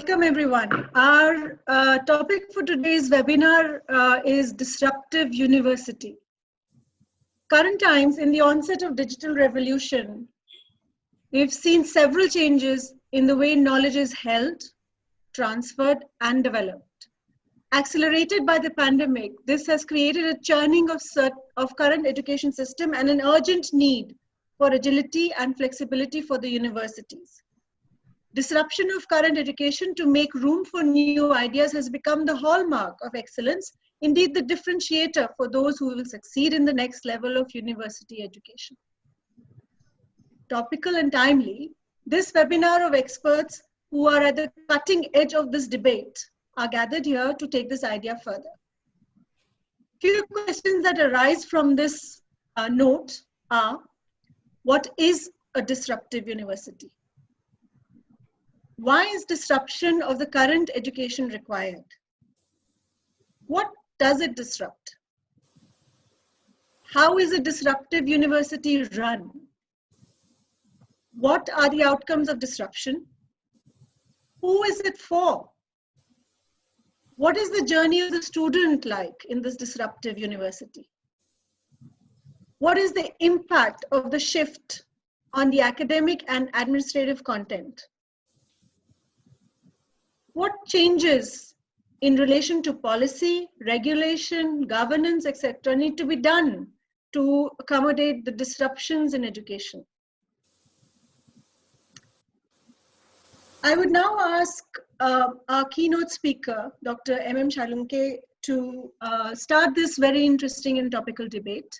Welcome everyone. Our topic for today's webinar is Disruptive University. Current times, in the onset of digital revolution, we've seen several changes in the way knowledge is held, transferred, and developed. Accelerated by the pandemic, this has created a churning of current education system and an urgent need for agility and flexibility for the universities. Disruption of current education to make room for new ideas has become the hallmark of excellence, indeed the differentiator for those who will succeed in the next level of university education. Topical and timely, this webinar of experts who are at the cutting edge of this debate are gathered here to take this idea further. Few questions that arise from this note are, what is a disruptive university? Why is disruption of the current education required? What does it disrupt? How is a disruptive university run? What are the outcomes of disruption? Who is it for? What is the journey of the student like in this disruptive university? What is the impact of the shift on the academic and administrative content? What changes in relation to policy, regulation, governance, etc. need to be done to accommodate the disruptions in education? I would now ask our keynote speaker, Dr. M.M. Shalunke, to start this very interesting and topical debate.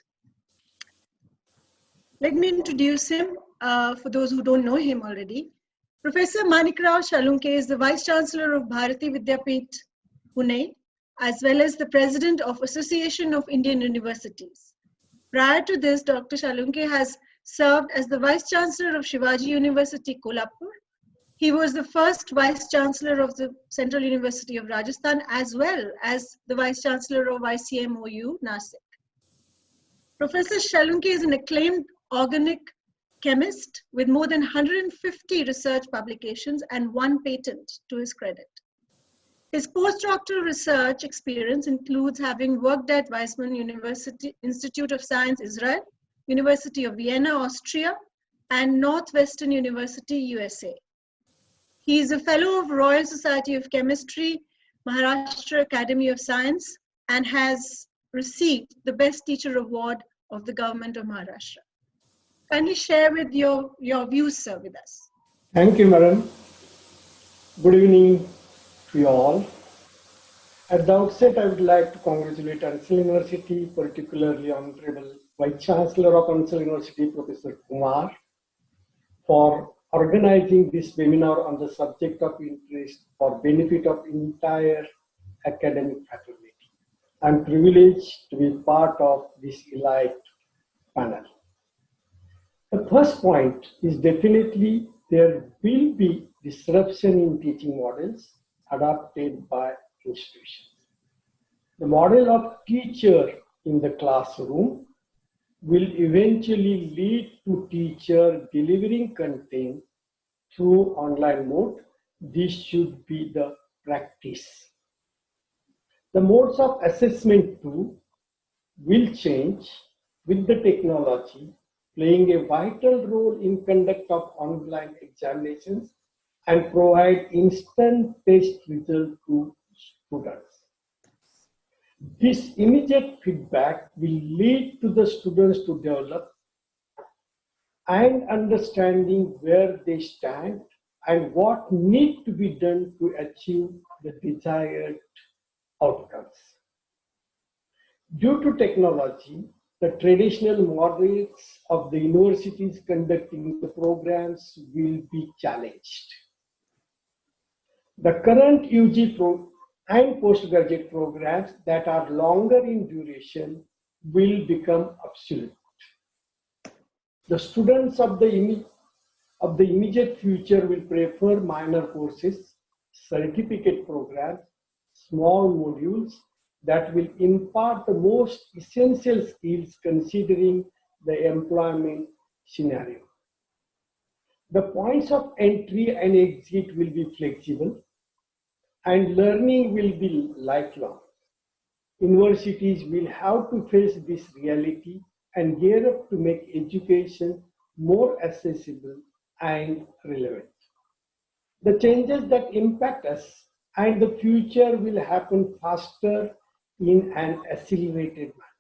Let me introduce him for those who don't know him already. Professor Manikrao Shalunke is the Vice Chancellor of Bharati Vidyapeeth, Pune, as well as the President of Association of Indian Universities. Prior to this, Dr. Shalunke has served as the Vice Chancellor of Shivaji University, Kolhapur. He was the first Vice Chancellor of the Central University of Rajasthan, as well as the Vice Chancellor of ICMOU, Nasik. Professor Shalunke is an acclaimed organic chemist with more than 150 research publications and 1 patent to his credit. His postdoctoral research experience includes having worked at Weizmann University Institute of Science, Israel, University of Vienna, Austria, and Northwestern University, USA. He is a fellow of Royal Society of Chemistry, Maharashtra Academy of Science, and has received the Best Teacher Award of the Government of Maharashtra. Kindly share with your views, sir, with us. Thank you, madam. Good evening to you all. At the outset, I would like to congratulate Ansel University, particularly Honorable Vice Chancellor of Ansel University, Professor Kumar, for organizing this webinar on the subject of interest for benefit of entire academic fraternity. I am privileged to be part of this elite panel. The first point is definitely there will be disruption in teaching models adopted by institutions. The model of teacher in the classroom will eventually lead to teacher delivering content through online mode. This should be the practice. The modes of assessment too will change with the technology, playing a vital role in conduct of online examinations and provide instant test results to students. This immediate feedback will lead to the students to develop and understanding where they stand and what needs to be done to achieve the desired outcomes. Due to technology, the traditional models of the universities conducting the programs will be challenged. The current UG and postgraduate programs that are longer in duration will become obsolete. The students of the immediate future will prefer minor courses, certificate programs, small modules that will impart the most essential skills considering the employment scenario. The points of entry and exit will be flexible and learning will be lifelong. Universities will have to face this reality and gear up to make education more accessible and relevant. The changes that impact us and the future will happen faster in an accelerated manner.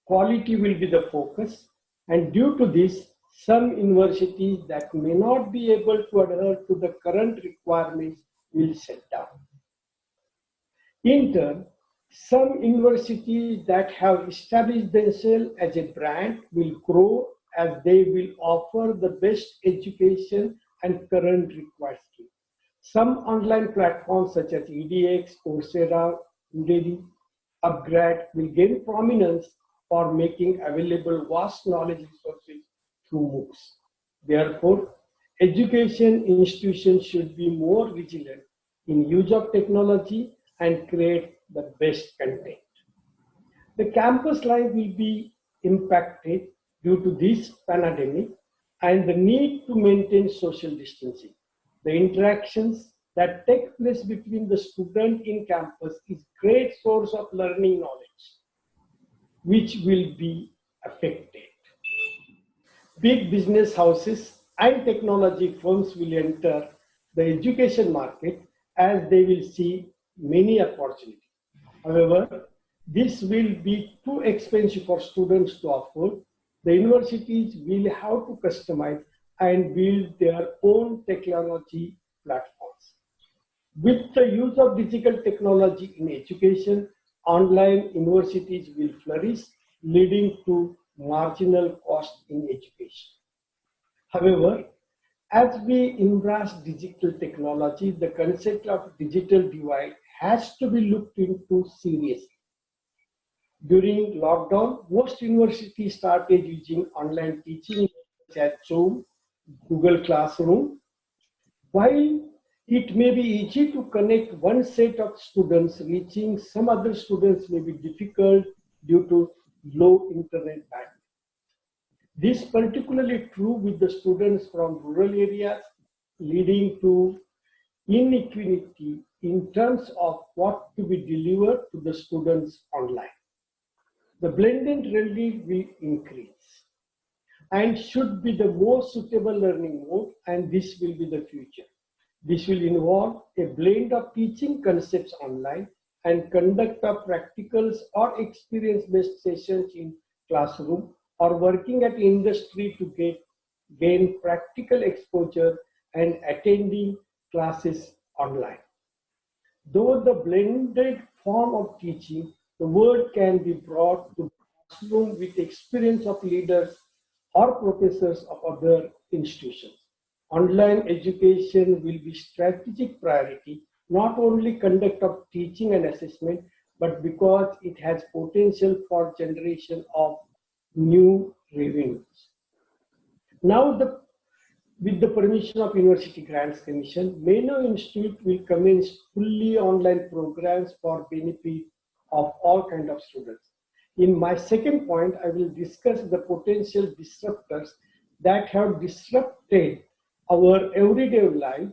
Quality will be the focus, and due to this, some universities that may not be able to adhere to the current requirements will shut down. In turn, some universities that have established themselves as a brand will grow as they will offer the best education and current required skills. Some online platforms such as EDX, Coursera, Udemy, Upgrad will gain prominence for making available vast knowledge resources through MOOCs. Therefore, education institutions should be more vigilant in use of technology and create the best content. The campus life will be impacted due to this pandemic and the need to maintain social distancing. The interactions that take place between the student in campus is great source of learning knowledge, which will be affected. Big business houses and technology firms will enter the education market as they will see many opportunities. However, this will be too expensive for students to afford. The universities will have to customize and build their own technology platforms. With the use of digital technology in education, online universities will flourish, leading to marginal cost in education. However, as we embrace digital technology, the concept of digital divide has to be looked into seriously. During lockdown, most universities started using online teaching such as Zoom, Google Classroom. While it may be easy to connect one set of students, reaching some other students may be difficult due to low internet bandwidth. This is particularly true with the students from rural areas, leading to inequality in terms of what to be delivered to the students online. The blended learning will increase and should be the most suitable learning mode, and this will be the future. This will involve a blend of teaching concepts online and conduct of practicals or experience-based sessions in classroom or working at industry to gain practical exposure and attending classes online. Though the blended form of teaching, the word can be brought to the classroom with experience of leaders or professors of other institutions. Online education will be strategic priority, not only conduct of teaching and assessment, but because it has potential for generation of new revenues. Now, with the permission of University Grants Commission, Meno Institute will commence fully online programs for benefit of all kinds of students. In my second point, I will discuss the potential disruptors that have disrupted our everyday life,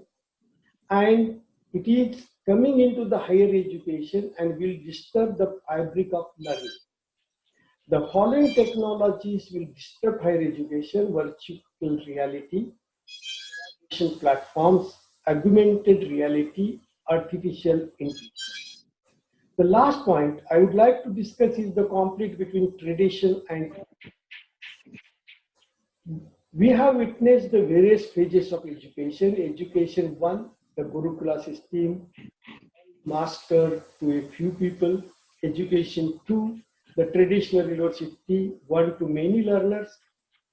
and it is coming into the higher education and will disturb the fabric of learning. The following technologies will disturb higher education: virtual reality, platforms, augmented reality, artificial intelligence. The last point I would like to discuss is the conflict between tradition and. We have witnessed the various phases of education. Education 1, the Gurukula system, master to a few people. Education 2, the traditional university, one to many learners.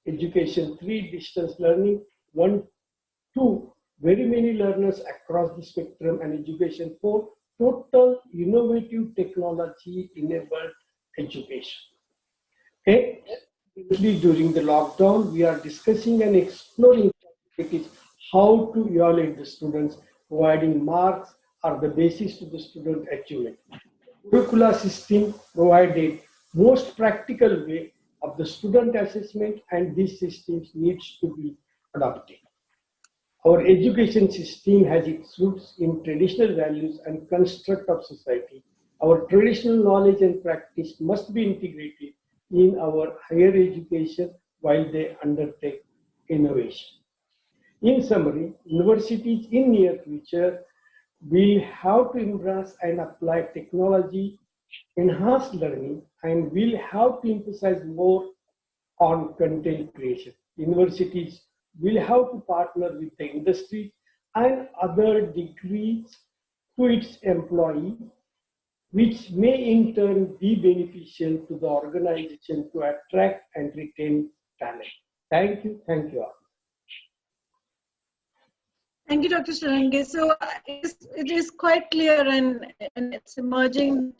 Education 3, distance learning, 1 to very many learners across the spectrum. And education 4, total innovative technology enabled education. Okay. During the lockdown, we are discussing and exploring how to evaluate the students, providing marks are the basis to the student achievement. Gurukula system provided most practical way of the student assessment, and these systems needs to be adopted. Our education system has its roots in traditional values and construct of society. Our traditional knowledge and practice must be integrated in our higher education while they undertake innovation. In summary, universities in near future will have to embrace and apply technology enhanced learning and will have to emphasize more on content creation. Universities will have to partner with the industry and other degrees to its employee, which may in turn be beneficial to the organization to attract and retain talent. Thank you. Thank you all. Thank you, Dr. Shalunke. So it is quite clear and it's emerging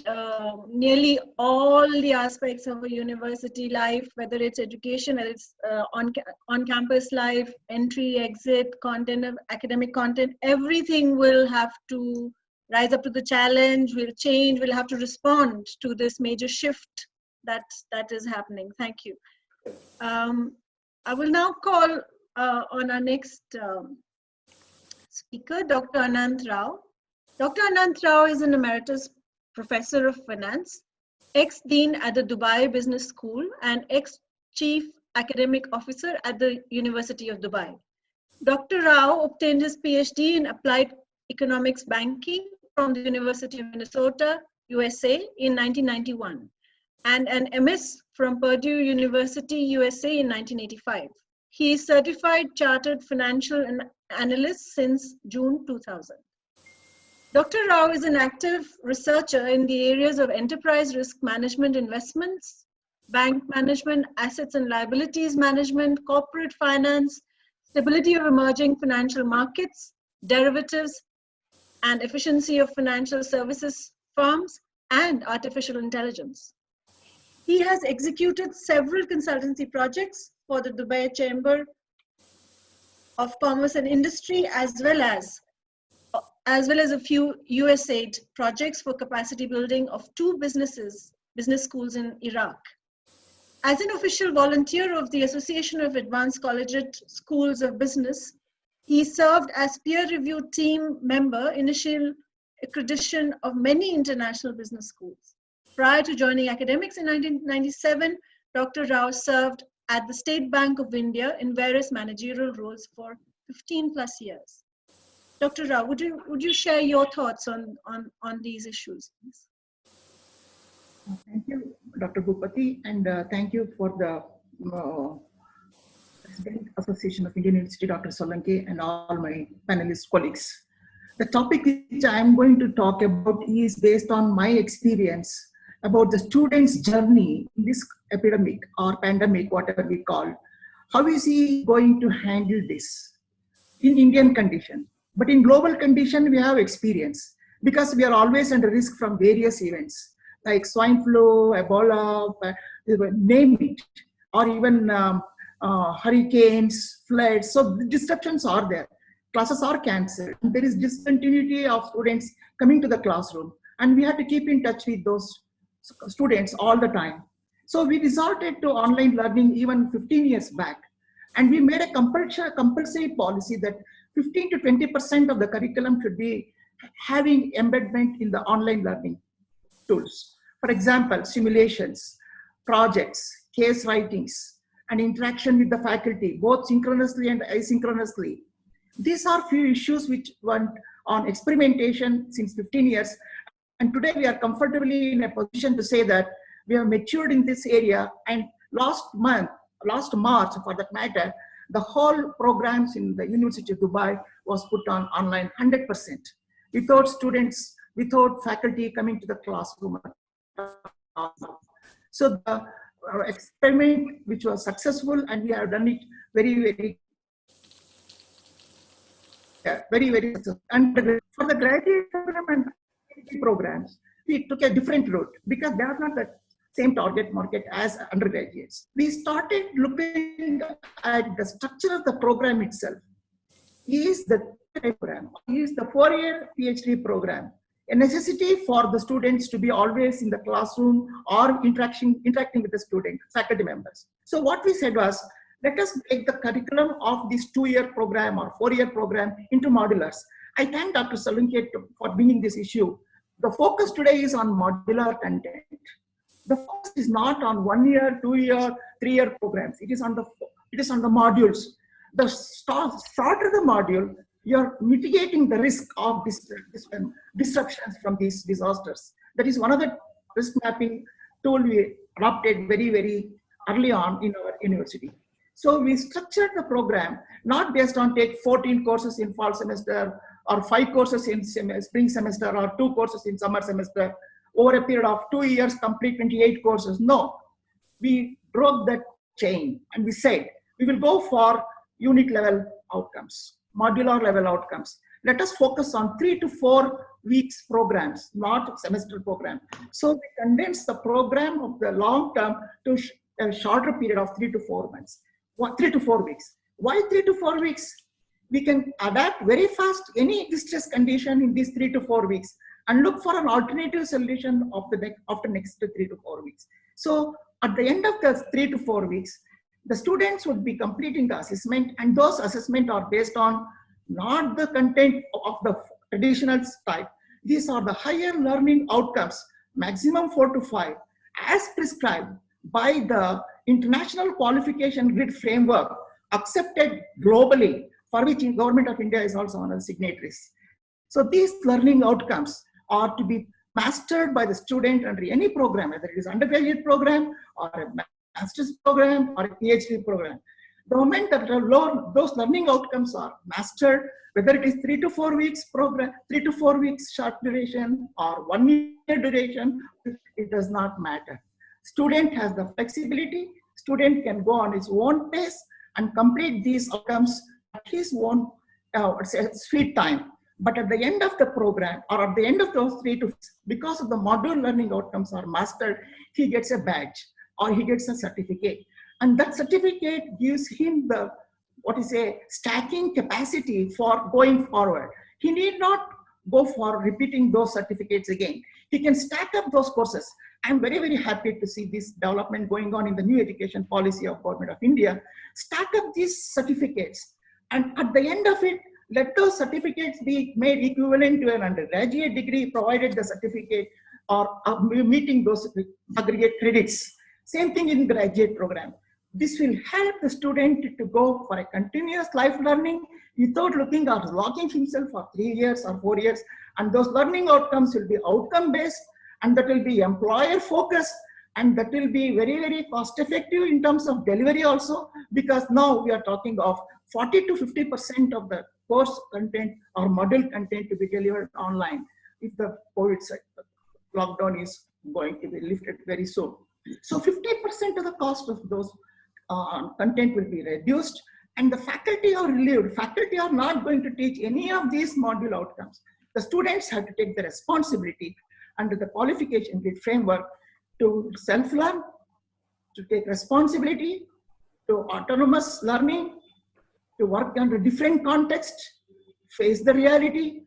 nearly all the aspects of a university life, whether it's education, whether it's on-campus life, entry, exit, content, academic content, everything will have to rise up to the challenge, will change, will have to respond to this major shift that is happening. Thank you. I will now call on our next speaker, Dr. Anant Rao. Dr. Anant Rao is an emeritus professor of finance, ex-dean at the Dubai Business School, and ex-chief academic officer at the University of Dubai. Dr. Rao obtained his PhD in applied economics banking from the University of Minnesota, USA in 1991, and an MS from Purdue University, USA in 1985. He is certified chartered financial analyst since June 2000. Dr. Rao is an active researcher in the areas of enterprise risk management investments, bank management, assets and liabilities management, corporate finance, stability of emerging financial markets, derivatives, and efficiency of financial services firms, and artificial intelligence. He has executed several consultancy projects for the Dubai Chamber of Commerce and Industry, as well as a few USAID projects for capacity building of 2 business schools in Iraq. As an official volunteer of the Association of Advanced Collegiate Schools of Business, he served as peer review team member, initial accreditation of many international business schools. Prior to joining academics in 1997, Dr. Rao served at the State Bank of India in various managerial roles for 15 plus years. Dr. Rao, would you share your thoughts on these issues, please? Thank you, Dr. Bhupati, and thank you for the President Association of Indian University, Dr. Solanki, and all my panelist colleagues. The topic which I am going to talk about is based on my experience about the student's journey in this epidemic or pandemic, whatever we call. How is he going to handle this in Indian condition? But in global condition, we have experience because we are always under risk from various events like swine flu, Ebola, name it, or even hurricanes, floods. So the disruptions are there. Classes are cancelled. There is discontinuity of students coming to the classroom, and we have to keep in touch with those students all the time. So we resorted to online learning even 15 years back, and we made a compulsory policy that 15 to 20% of the curriculum should be having embedment in the online learning tools. For example, simulations, projects, case writings, and interaction with the faculty, both synchronously and asynchronously. These are few issues which went on experimentation since 15 years. And today we are comfortably in a position to say that we have matured in this area. And last March for that matter, the whole programs in the University of Dubai was put on online 100%, without students, without faculty coming to the classroom. So the experiment, which was successful, and we have done it very successful. And for the graduate program and programs, we took a different route because they are not the same target market as undergraduates. We started looking at the structure of the program itself. Is the program, is the 4-year PhD program a necessity for the students to be always in the classroom or interacting with the student, faculty members? So what we said was, Let us break the curriculum of this 2-year program or 4-year program into modulars. I thank Dr. Salunke for bringing this issue. The focus today is on modular content. The focus is not on 1-year, 2-year, 3-year programs. It is on the modules. The shorter the module, you're mitigating the risk of disruptions from these disasters. That is one of the risk mapping tool we adopted very, very early on in our university. So we structured the program not based on take 14 courses in fall semester or 5 courses in spring semester or 2 courses in summer semester over a period of 2 years, complete 28 courses. No, we broke that chain and we said we will go for unit level outcomes, modular level outcomes. Let us focus on 3 to 4 weeks programs, not semester program. So we condense the program of the long term to a shorter period of 3 to 4 months, 3 to 4 weeks. Why 3 to 4 weeks? We can adapt very fast any distress condition in these 3 to 4 weeks and look for an alternative solution of the next 3 to 4 weeks. So at the end of the 3 to 4 weeks, the students would be completing the assessment, and those assessments are based on not the content of the traditional type. These are the higher learning outcomes, maximum 4 to 5, as prescribed by the International Qualification Grid Framework, accepted globally, for which the Government of India is also one of the signatories. So these learning outcomes are to be mastered by the student under any program, whether it is undergraduate program or a master's program or a PhD program. The moment that those learning outcomes are mastered, whether it is 3 to 4 weeks program, 3 to 4 weeks short duration or 1 year duration, it does not matter. Student has the flexibility, student can go on his own pace and complete these outcomes at his own sweet time. But at the end of the program or at the end of those 3 to 4, because of the module learning outcomes are mastered, he gets a badge or he gets a certificate. And that certificate gives him the, stacking capacity for going forward. He need not go for repeating those certificates again. He can stack up those courses. I'm very, very happy to see this development going on in the new education policy of Government of India. Stack up these certificates. And at the end of it, let those certificates be made equivalent to an undergraduate degree, provided the certificate are meeting those aggregate credits. Same thing in graduate program. This will help the student to go for a continuous life learning without looking or locking himself for 3 years or 4 years. And those learning outcomes will be outcome based, and that will be employer focused, and that will be very, very cost effective in terms of delivery also, because now we are talking of 40 to 50% of the course content or module content to be delivered online if the COVID lockdown is going to be lifted very soon. So 50% of the cost of those content will be reduced, and the faculty are relieved. Faculty are not going to teach any of these module outcomes. The students have to take the responsibility under the qualification grid framework to self-learn, to take responsibility, to autonomous learning, to work under different contexts, face the reality,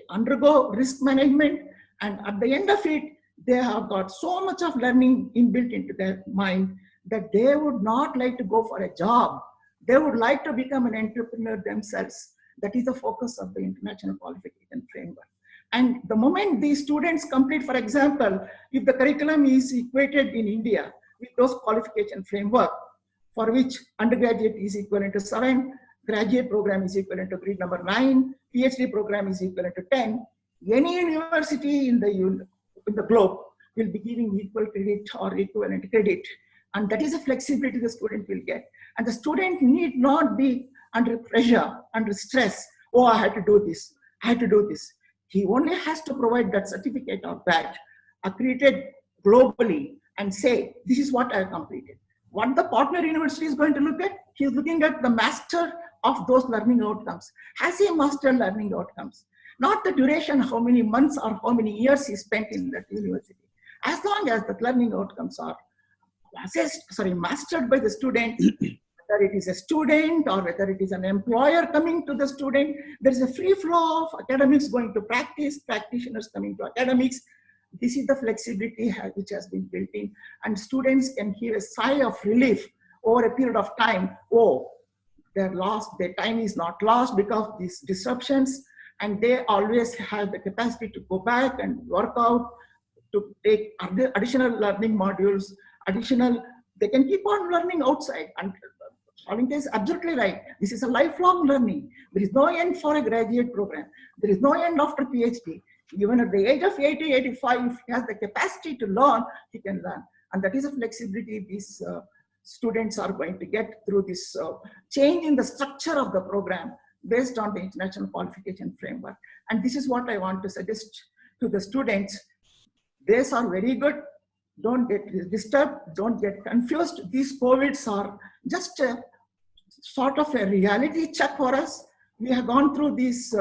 undergo risk management, and at the end of it, they have got so much of learning inbuilt into their mind that they would not like to go for a job. They would like to become an entrepreneur themselves. That is the focus of the International Qualification Framework. And the moment these students complete, for example, if the curriculum is equated in India with those qualification framework, for which undergraduate is equivalent to 7, graduate program is equivalent to grade number 9, PhD program is equivalent to 10, any university in the globe will be giving equal credit or equivalent credit. And that is a flexibility the student will get. And the student need not be under pressure, under stress. Oh, I had to do this, I had to do this. He only has to provide that certificate or badge accredited globally and say, this is what I have completed. What the partner university is going to look at, he is looking at the master of those learning outcomes. Has he mastered learning outcomes? Not the duration, how many months or how many years he spent in that university. As long as the learning outcomes are mastered by the student, whether it is a student or whether it is an employer coming to the student, there is a free flow of academics going to practice, practitioners coming to academics. This is the flexibility which has been built in, and students can hear a sigh of relief. over a period of time, oh, they're lost, their time is not lost because of these disruptions, and they always have the capacity to go back and work out, to take additional learning modules, they can keep on learning outside. And Shalinka is absolutely right. This is a lifelong learning. There is no end for a graduate program. There is no end after PhD. Even at the age of 80, 85, if he has the capacity to learn, he can learn. And that is a flexibility these students are going to get through this change in the structure of the program based on the international qualification framework. And this is what I want to suggest to the students. These are very good. Don't get disturbed. Don't get confused. These COVIDs are just a sort of a reality check for us. We have gone through these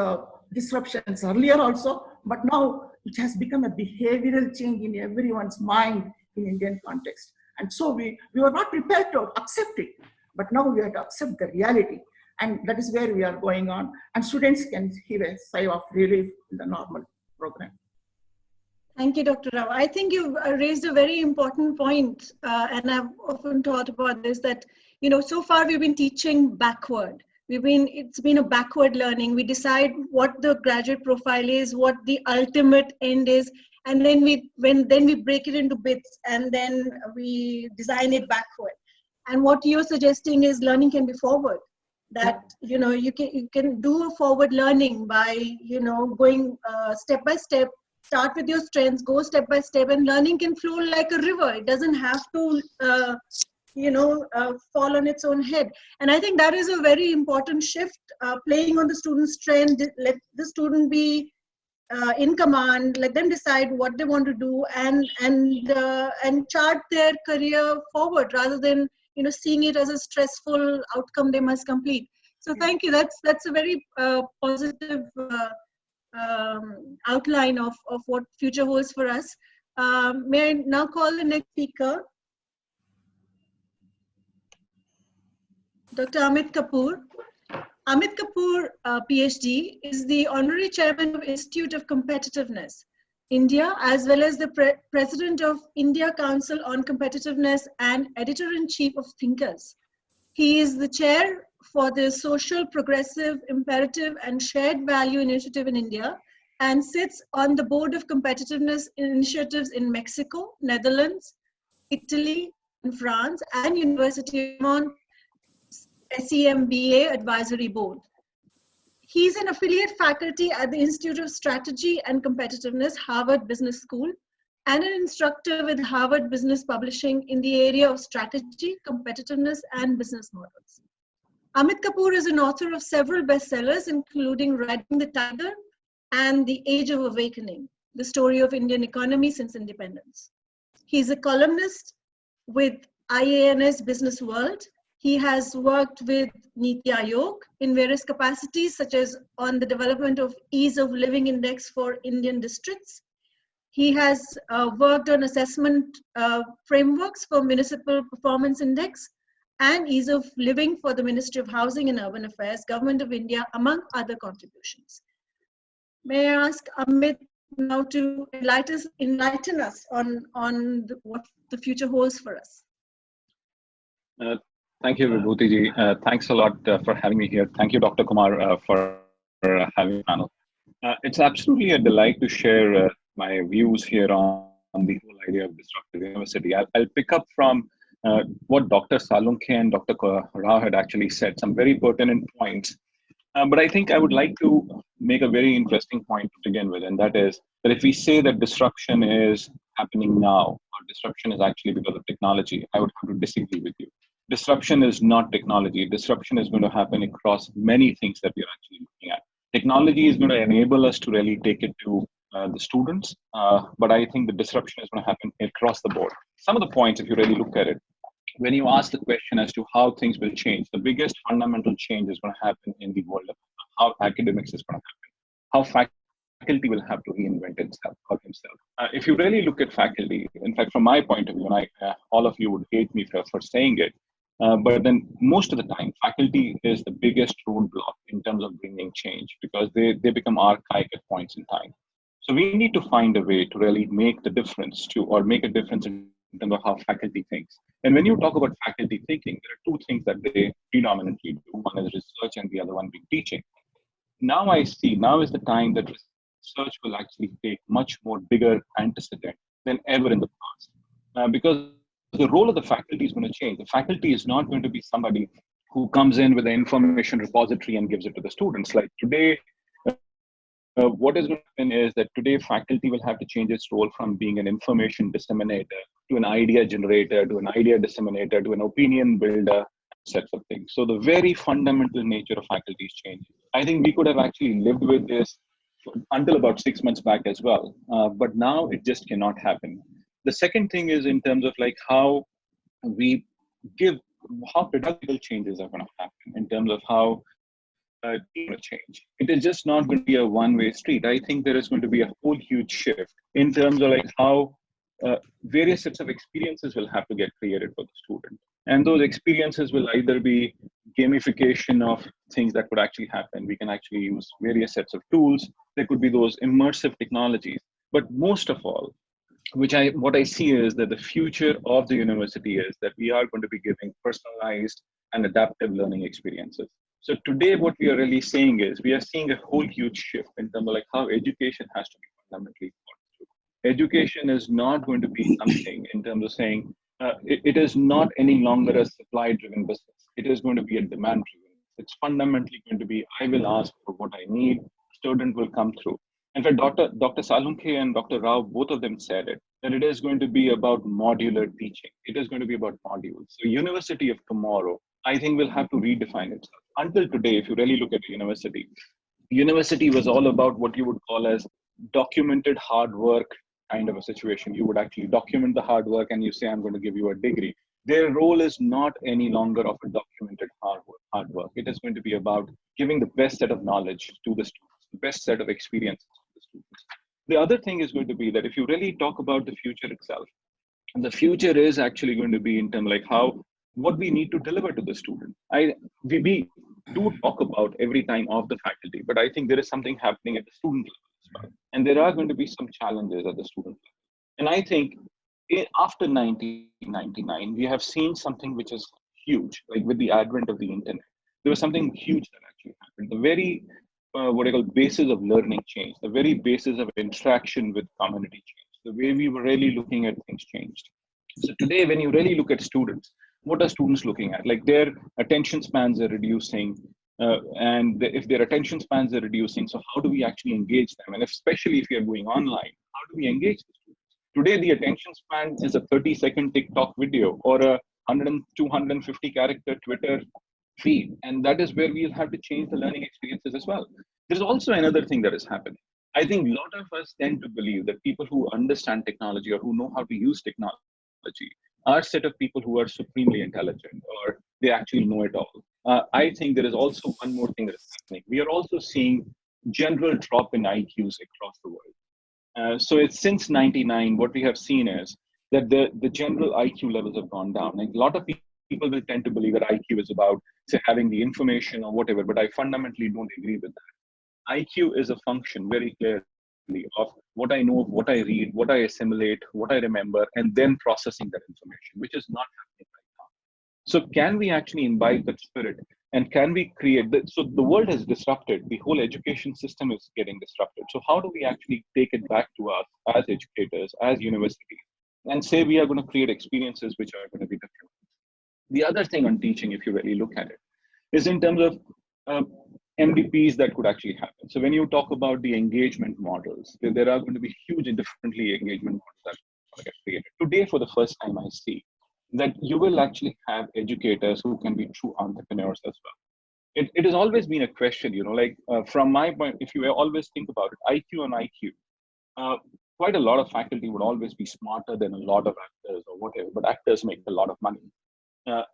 disruptions earlier also, but now it has become a behavioral change in everyone's mind in Indian context. And so we were not prepared to accept it, but now we have to accept the reality. And that is where we are going on. And students can hear a sigh of relief in the normal program. Thank you, Dr. Rao. I think you've raised a very important point, and I've often thought about this, that, so far we've been teaching backward. It's been a backward learning. We decide what the graduate profile is, what the ultimate end is, and then we break it into bits, and then we design it backward. And what you're suggesting is learning can be forward. That you can do a forward learning by going step by step. Start with your strengths, go step by step, and learning can flow like a river. It doesn't have to, fall on its own head. And I think that is a very important shift, playing on the student's strength. Let the student be in command, let them decide what they want to do, and chart their career forward rather than, seeing it as a stressful outcome they must complete. So thank you. That's a very positive outline of what future holds for us. May I now call the next speaker, Dr. Amit Kapoor. Amit Kapoor, PhD, is the Honorary Chairman of Institute of Competitiveness, India, as well as the President of India Council on Competitiveness and Editor-in-Chief of Thinkers. He is the Chair for the Social, Progressive, Imperative and Shared Value Initiative in India, and sits on the Board of Competitiveness Initiatives in Mexico, Netherlands, Italy, and France, and University of Vermont SEMBA Advisory Board. He is an affiliate faculty at the Institute of Strategy and Competitiveness, Harvard Business School, and an instructor with Harvard Business Publishing in the area of strategy, competitiveness, and business models. Amit Kapoor is an author of several bestsellers, including Riding the Tiger and The Age of Awakening, the story of Indian economy since independence. He is a columnist with IANS Business World. He has worked with Niti Aayog in various capacities, such as on the development of Ease of Living Index for Indian districts. He has worked on assessment frameworks for Municipal Performance Index and Ease of Living for the Ministry of Housing and Urban Affairs, Government of India, among other contributions. May I ask Amit now to enlighten us on what the future holds for us? Thank you, Vibhuti ji. Thanks a lot for having me here. Thank you, Dr. Kumar, for having me on the panel. It's absolutely a delight to share my views here on the whole idea of disruptive university. I'll pick up from what Dr. Salunke and Dr. Rao had actually said, some very pertinent points. But I think I would like to make a very interesting point to begin with, and that is that if we say that disruption is happening now, or disruption is actually because of technology, I would have to disagree with you. Disruption is not technology. Disruption is going to happen across many things that we are actually looking at. Technology is going to enable us to really take it to the students, but I think the disruption is going to happen across the board. Some of the points, if you really look at it, when you ask the question as to how things will change, the biggest fundamental change is going to happen in the world of how academics is going to happen, how faculty will have to reinvent itself or himself. If you really look at faculty, in fact, from my point of view, and all of you would hate me for saying it, but then most of the time, faculty is the biggest roadblock in terms of bringing change because they become archaic at points in time. So we need to find a way to really make the difference or make a difference in terms of how faculty thinks. And when you talk about faculty thinking, there are two things that they predominantly do. One is research and the other one being teaching. Now I see, now is the time that research will actually take much more bigger antecedent than ever in the past. Because the role of the faculty is going to change. The faculty is not going to be somebody who comes in with the information repository and gives it to the students. Like today, what is going to happen is that today faculty will have to change its role from being an information disseminator to an idea generator, to an idea disseminator, to an opinion builder, sets of things. So the very fundamental nature of faculty is changing. I think we could have actually lived with this until about 6 months back as well. But now it just cannot happen. The second thing is in terms of like how we give, how pedagogical changes are going to happen in terms of how change. It is just not going to be a one-way street. I think there is going to be a whole huge shift in terms of like how various sets of experiences will have to get created for the student. And those experiences will either be gamification of things that could actually happen. We can actually use various sets of tools. There could be those immersive technologies. But most of all, what I see is that the future of the university is that we are going to be giving personalized and adaptive learning experiences. So today, what we are really saying is we are seeing a whole huge shift in terms of like how education has to be fundamentally thought through. Education is not going to be something in terms of saying it is not any longer a supply-driven business. It is going to be a demand-driven. It's fundamentally going to be I will ask for what I need. Student will come through. In fact, Dr. Salunke and Dr. Rao, both of them said it, that it is going to be about modular teaching. It is going to be about modules. So university of tomorrow, I think will have to redefine itself. Until today, if you really look at the university was all about what you would call as documented hard work kind of a situation. You would actually document the hard work and you say, I'm going to give you a degree. Their role is not any longer of a documented hard work. It is going to be about giving the best set of knowledge to the students, the best set of experiences to the students. The other thing is going to be that if you really talk about the future itself, and the future is actually going to be in terms of like what we need to deliver to the student. We do talk about every time of the faculty, but I think there is something happening at the student level as well. And there are going to be some challenges at the student level. And I think after 1999, we have seen something which is huge, like with the advent of the internet. There was something huge that actually happened. The very, what I call basis of learning changed. The very basis of interaction with community changed. The way we were really looking at things changed. So today, when you really look at students, what are students looking at? Like their attention spans are reducing, and if their attention spans are reducing, so how do we actually engage them? And especially if you're going online, how do we engage the students? Today, the attention span is a 30-second TikTok video or a 250 character Twitter feed. And that is where we'll have to change the learning experiences as well. There's also another thing that is happening. I think a lot of us tend to believe that people who understand technology or who know how to use technology are a set of people who are supremely intelligent or they actually know it all. I think there is also one more thing that is happening. We are also seeing general drop in IQs across the world. So it's since 99, what we have seen is that the general IQ levels have gone down. Like a lot of people will tend to believe that IQ is about, say, having the information or whatever, but I fundamentally don't agree with that. IQ is a function very clearly of what I know, what I read, what I assimilate, what I remember, and then processing that information, which is not happening right now. So can we actually imbibe that spirit? And can we create that? So the world has disrupted. The whole education system is getting disrupted. So how do we actually take it back to us as educators, as universities, and say we are going to create experiences which are going to be different? The other thing on teaching, if you really look at it, is in terms of MDPs that could actually happen. So when you talk about the engagement models, there are going to be huge and differently engagement models that are get created. Today, for the first time, I see that you will actually have educators who can be true entrepreneurs as well. It has always been a question, from my point, if you always think about it, IQ on IQ, quite a lot of faculty would always be smarter than a lot of actors or whatever, but actors make a lot of money.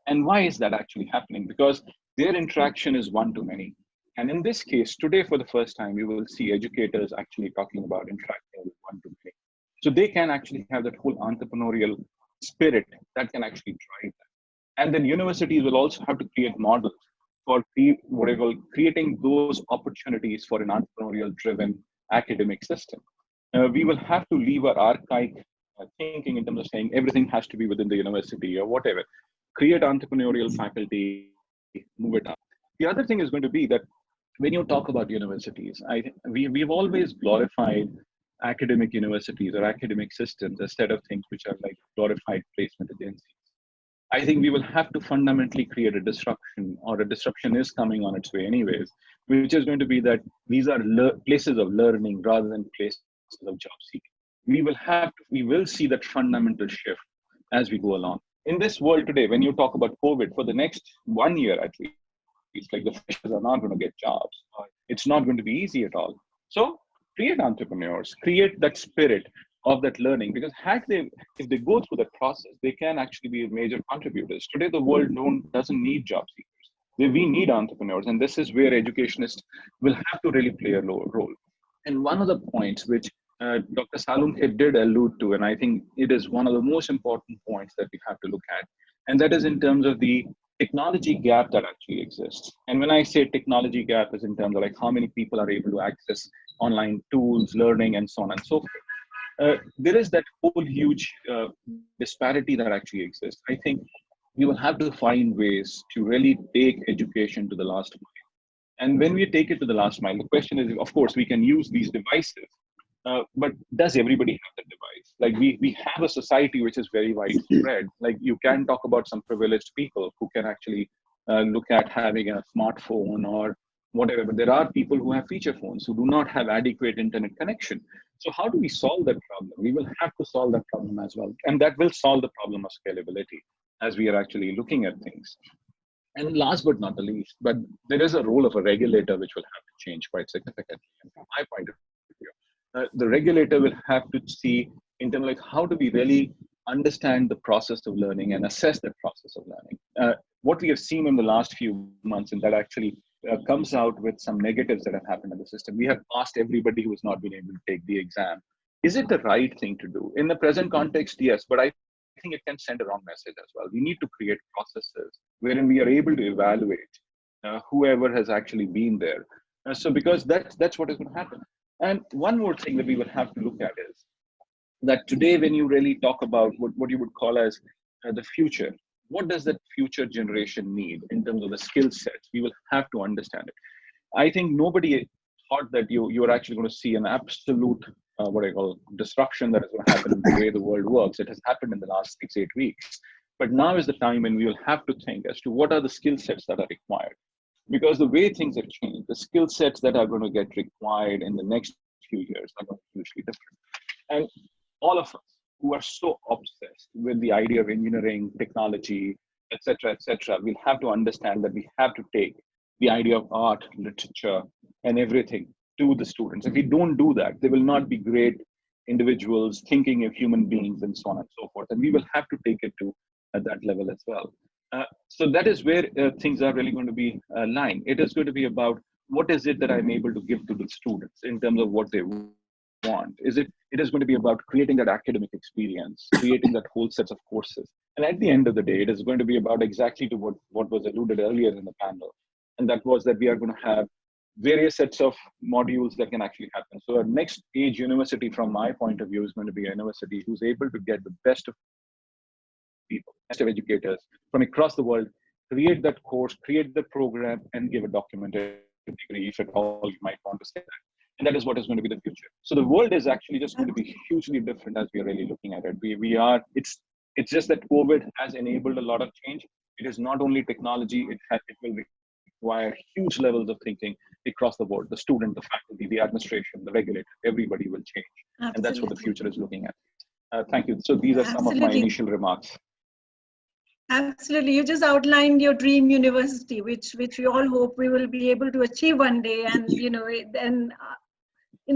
And why is that actually happening? Because their interaction is one-to-many. And in this case, today, for the first time, you will see educators actually talking about interacting with one-to-many. So they can actually have that whole entrepreneurial spirit that can actually drive that. And then universities will also have to create models for creating those opportunities for an entrepreneurial driven academic system. We will have to leave our archaic thinking in terms of saying everything has to be within the university or whatever. Create entrepreneurial faculty, move it up. The other thing is going to be that when you talk about universities, we've always glorified academic universities or academic systems instead of things which are like glorified placement agencies. I think we will have to fundamentally create a disruption, or a disruption is coming on its way anyways, which is going to be that these are places of learning rather than places of job seeking. We will see that fundamental shift as we go along. In this world today, when you talk about COVID, for the next 1 year at least, it's like the freshers are not going to get jobs. It's not going to be easy at all. So create entrepreneurs, create that spirit of that learning, because if they go through that process, they can actually be major contributors. Today, the world doesn't need job seekers. We need entrepreneurs, and this is where educationists will have to really play a role. And one of the points which Dr. Salunke did allude to, and I think it is one of the most important points that we have to look at, and that is in terms of the technology gap that actually exists. And when I say technology gap, is in terms of like how many people are able to access online tools, learning, and so on and so forth. There is that whole huge disparity that actually exists. I think we will have to find ways to really take education to the last mile. And when we take it to the last mile, the question is, of course, we can use these devices, but does everybody have the device? Like we have a society which is very widespread. Like you can talk about some privileged people who can actually look at having a smartphone or whatever, but there are people who have feature phones who do not have adequate internet connection. So how do we solve that problem? We will have to solve that problem as well. And that will solve the problem of scalability as we are actually looking at things. And last but not the least, but there is a role of a regulator which will have to change quite significantly. And from my point of view, the regulator will have to see in terms of like how do we really understand the process of learning and assess the process of learning. What we have seen in the last few months, and that actually comes out with some negatives that have happened in the system. We have asked everybody who has not been able to take the exam, is it the right thing to do? In the present context, yes, but I think it can send a wrong message as well. We need to create processes wherein we are able to evaluate whoever has actually been there. So because that's what is going to happen. And one more thing that we will have to look at is that today, when you really talk about what you would call as the future, what does that future generation need in terms of the skill sets? We will have to understand it. I think nobody thought that you're actually going to see an absolute what I call disruption that is going to happen in the way the world works. It has happened in the last 6-8 weeks. But now is the time when we will have to think as to what are the skill sets that are required. Because the way things have changed, the skill sets that are going to get required in the next few years are going to be hugely different. And all of us who are so obsessed with the idea of engineering, technology, etc., we'll have to understand that we have to take the idea of art, literature, and everything to the students. If we don't do that, they will not be great individuals thinking of human beings and so on and so forth. And we will have to take it to that level as well. So that is where things are really going to be lying. It is going to be about what is it that I'm able to give to the students in terms of what they want. It is going to be about creating that academic experience, creating that whole set of courses. And at the end of the day, it is going to be about exactly to what was alluded earlier in the panel. And that was that we are going to have various sets of modules that can actually happen. So our next age university, from my point of view, is going to be a university who's able to get the best of people, best of educators from across the world, create that course, create the program, and give a documented degree, if at all you might want to say that. And that is what is going to be the future. So the world is actually just going to be hugely different as we are really looking at it. It's just that COVID has enabled a lot of change. It is not only technology, it will require huge levels of thinking across the board. The student, the faculty, the administration, the regulator, everybody will change. Absolutely. And that's what the future is looking at. Thank you. So these are some of my initial remarks. Absolutely. You just outlined your dream university, which we all hope we will be able to achieve one day. And,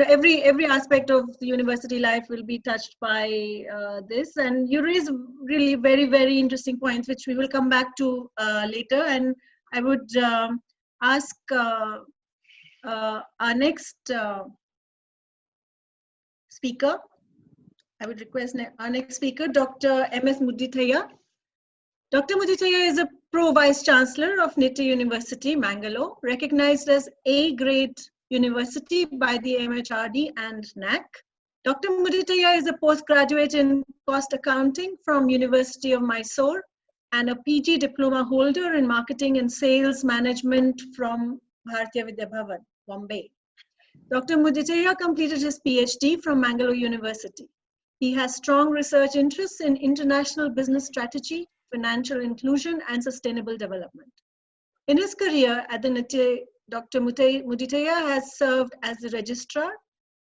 every aspect of the university life will be touched by this. And you raise really very, very interesting points, which we will come back to later. And I would ask our next speaker. I would request our next speaker, Dr. M.S. Mudithaiah. Dr. Mudithaiah is a Pro Vice Chancellor of NITI University, Mangalore, recognized as A-grade university by the MHRD and NAC. Dr. Muditaya is a postgraduate in cost accounting from University of Mysore and a PG diploma holder in marketing and sales management from Bharatiya Vidya Bhavan, Bombay. Dr. Muditaya completed his PhD from Mangalore University. He has strong research interests in international business strategy, financial inclusion, and sustainable development. In his career at the NITI, Dr. Muditaya has served as the registrar,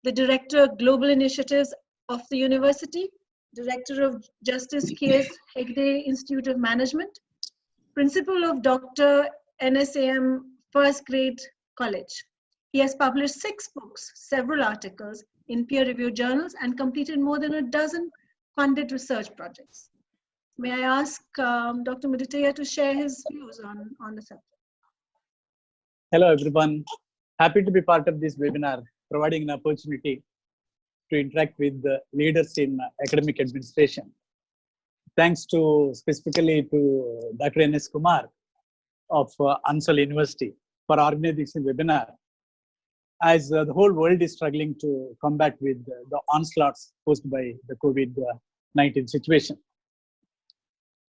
the director of global initiatives of the university, director of Justice K.S. Hegde Institute of Management, principal of Dr. NSAM First Grade College. He has published 6 books, several articles in peer-reviewed journals, and completed more than a dozen funded research projects. May I ask Dr. Muditaya to share his views on the subject? Hello, everyone. Happy to be part of this webinar, providing an opportunity to interact with the leaders in academic administration. Thanks to specifically to Dr. N.S. Kumar of Ansal University for organizing this webinar, as the whole world is struggling to combat with the onslaughts posed by the COVID-19 situation.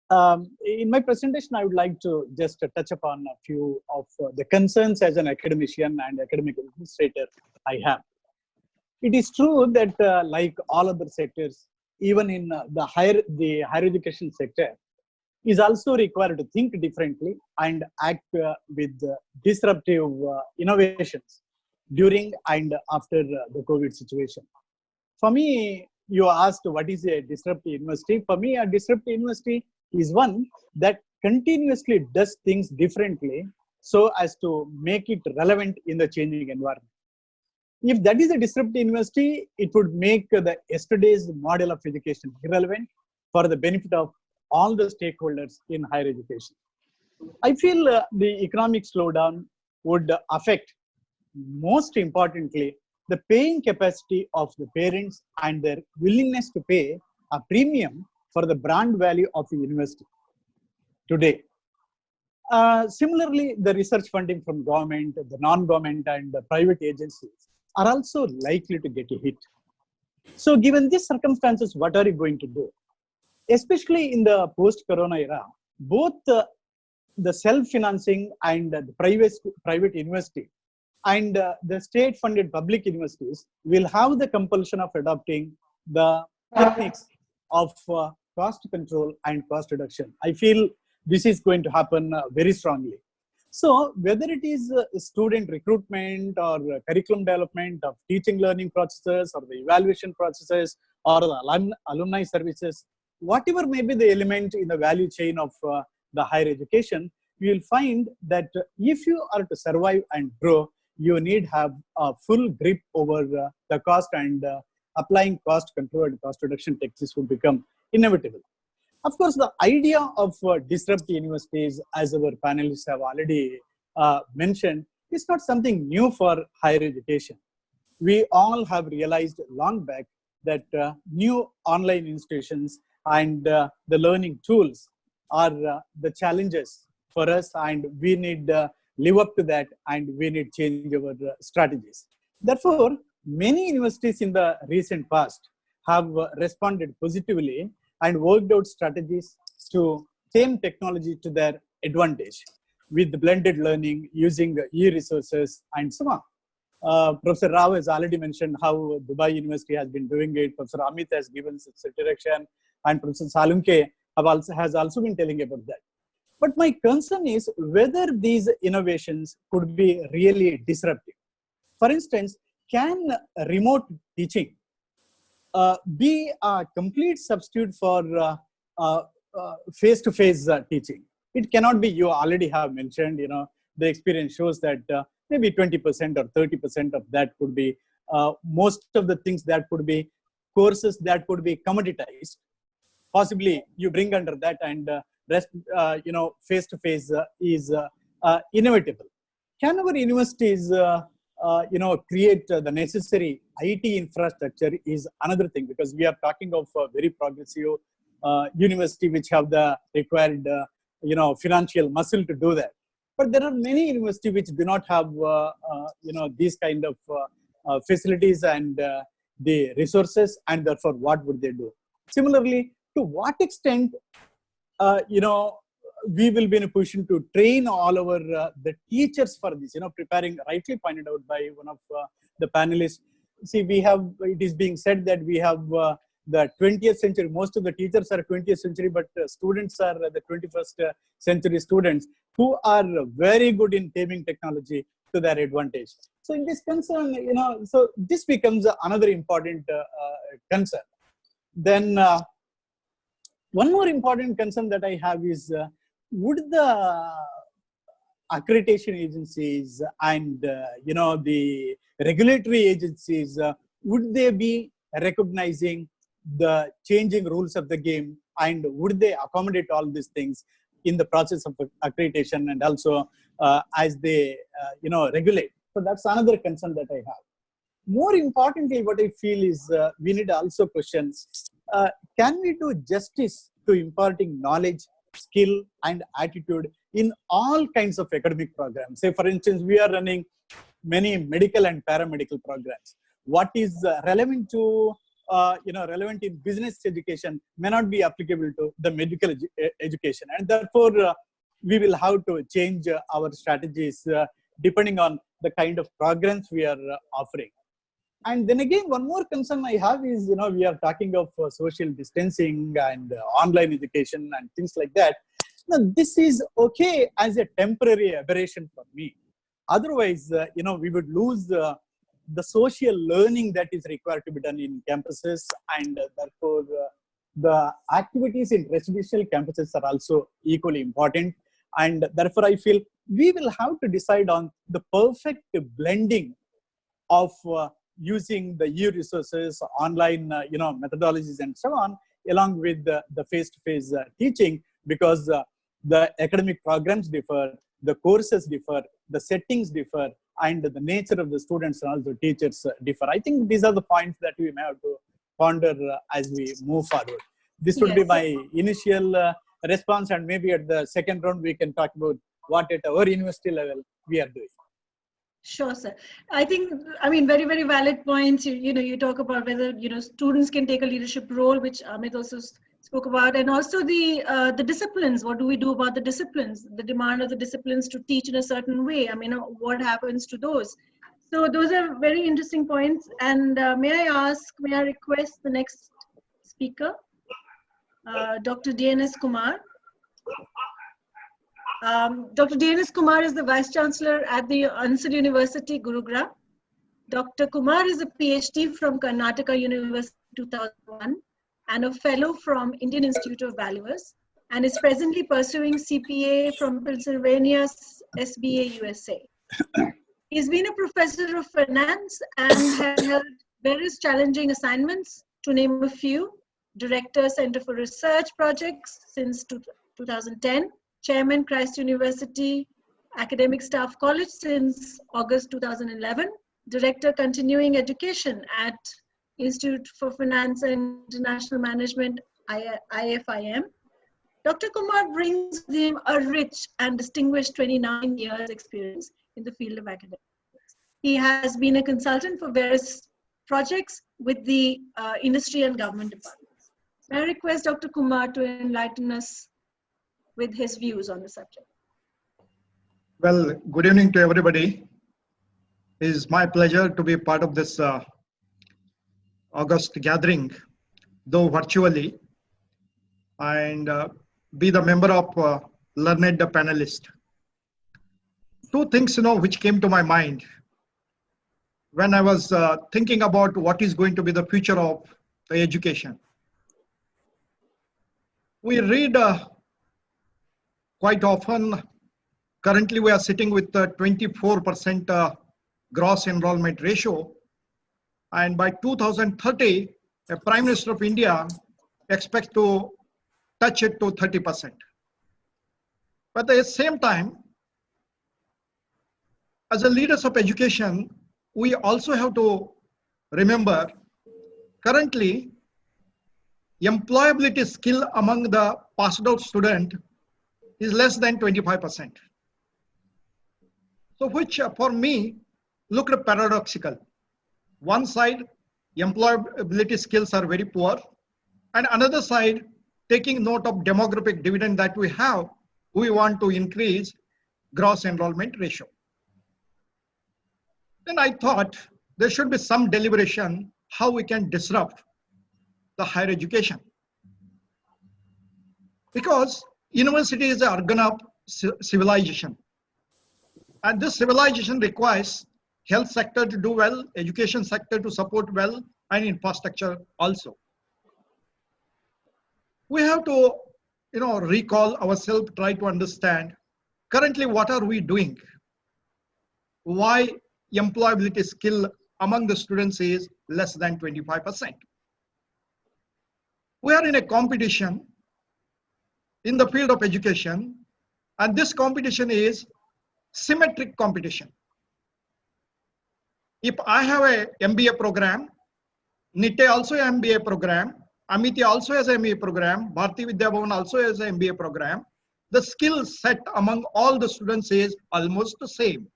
In my presentation, I would like to just touch upon a few of the concerns as an academician and academic administrator I have. It is true that like all other sectors, even in the higher education sector, is also required to think differently and act with disruptive innovations during and after the COVID situation. For me, you asked what is a disruptive university. For me, a disruptive university is one that continuously does things differently so as to make it relevant in the changing environment. If that is a disruptive university, it would make the yesterday's model of education irrelevant for the benefit of all the stakeholders in higher education. I feel the economic slowdown would affect, most importantly, the paying capacity of the parents and their willingness to pay a premium for the brand value of the university today. Similarly, the research funding from government, the non-government and the private agencies are also likely to get a hit. So given these circumstances, what are you going to do? Especially in the post-corona era, both the self-financing and the private university and the state-funded public universities will have the compulsion of adopting the techniques of cost control and cost reduction. I feel this is going to happen very strongly. So whether it is student recruitment or curriculum development of teaching learning processes or the evaluation processes or the alumni services, whatever may be the element in the value chain of the higher education, you will find that if you are to survive and grow, you need to have a full grip over the cost, and applying cost control and cost reduction techniques will become inevitable. Of course, the idea of disruptive universities, as our panelists have already mentioned, is not something new for higher education. We all have realized long back that new online institutions and the learning tools are the challenges for us, and we need live up to that, and we need change our strategies. Therefore, many universities in the recent past have responded positively and worked out strategies to tame technology to their advantage with blended learning, using e-resources and so on. Professor Rao has already mentioned how Dubai University has been doing it. Professor Amit has given such a direction, and Professor Salunke has also been telling about that. But my concern is whether these innovations could be really disruptive. For instance, can remote teaching be a complete substitute for face-to-face teaching? It cannot be. You already have mentioned, the experience shows that maybe 20% or 30% of that could be most of the things that could be courses that could be commoditized. Possibly you bring under that, and rest, face-to-face is inevitable. Can our universities, create the necessary IT infrastructure is another thing, because we are talking of a very progressive university which have the required, financial muscle to do that. But there are many universities which do not have, these kind of facilities and the resources, and therefore what would they do? Similarly, to what extent we will be in a position to train all our the teachers for this, preparing, rightly pointed out by one of the panelists. See, it is being said that we have the 20th century, most of the teachers are 20th century, but students are the 21st century students who are very good in taming technology to their advantage. So in this concern, so this becomes another important concern. Then one more important concern that I have is, would the accreditation agencies and the regulatory agencies, would they be recognizing the changing rules of the game, and would they accommodate all these things in the process of accreditation and also as they regulate? So that's another concern that I have. More importantly, what I feel is we need to also question, can we do justice to imparting knowledge, skill, and attitude in all kinds of academic programs? Say, for instance, we are running many medical and paramedical programs. What is relevant to relevant in business education may not be applicable to the medical education, and therefore we will have to change our strategies depending on the kind of programs we are offering. And then again, one more concern I have is, we are talking of social distancing and online education and things like that. Now, this is okay as a temporary aberration for me. Otherwise, we would lose the social learning that is required to be done in campuses, and therefore the activities in residential campuses are also equally important. And therefore, I feel we will have to decide on the perfect blending of using the e-resources, online methodologies and so on, along with the face-to-face teaching, because the academic programs differ, the courses differ, the settings differ, and the nature of the students and also teachers differ. I think these are the points that we may have to ponder as we move forward. This would be my initial response, and maybe at the second round we can talk about what at our university level we are doing. Sure, sir. I think, very, very valid points. You talk about whether, students can take a leadership role, which Amit also spoke about, and also the disciplines. What do we do about the disciplines? The demand of the disciplines to teach in a certain way. What happens to those? So those are very interesting points. And may I request the next speaker, Dr. DNS Kumar. Dr. DNS Kumar is the Vice Chancellor at the Ansar University, Gurugram. Dr. Kumar is a PhD from Karnataka University 2001 and a fellow from Indian Institute of Valuers, and is presently pursuing CPA from Pennsylvania SBA USA. He's been a professor of finance and has held various challenging assignments, to name a few: Director, Center for Research Projects since 2010, Chairman, Christ University Academic Staff College since August 2011, Director, Continuing Education at Institute for Finance and International Management, IFIM. Dr. Kumar brings with him a rich and distinguished 29 years experience in the field of academics. He has been a consultant for various projects with the industry and government departments. May I request Dr. Kumar to enlighten us with his views on the subject. Well, good evening to everybody. It is my pleasure to be part of this August gathering, though virtually, and be the member of learned panelist. Two things, which came to my mind when I was thinking about what is going to be the future of the education. We read quite often. Currently, we are sitting with a 24% gross enrollment ratio. And by 2030, the Prime Minister of India expects to touch it to 30%. But at the same time, as a leaders of education, we also have to remember currently employability skill among the passed out student is less than 25%. So which for me looked paradoxical. One side, employability skills are very poor. And another side, taking note of demographic dividend that we have, we want to increase gross enrollment ratio. Then I thought there should be some deliberation how we can disrupt the higher education. Because university is an organ of civilization. And this civilization requires health sector to do well, education sector to support well, and infrastructure also. We have to, recall ourselves, try to understand currently what are we doing? Why employability skill among the students is less than 25%. We are in a competition in the field of education, and this competition is symmetric competition. If I have a MBA program, NITE also an MBA program, Amity also has an MBA program, Bharati Vidya Bhavan also has an MBA program, the skill set among all the students is almost the same.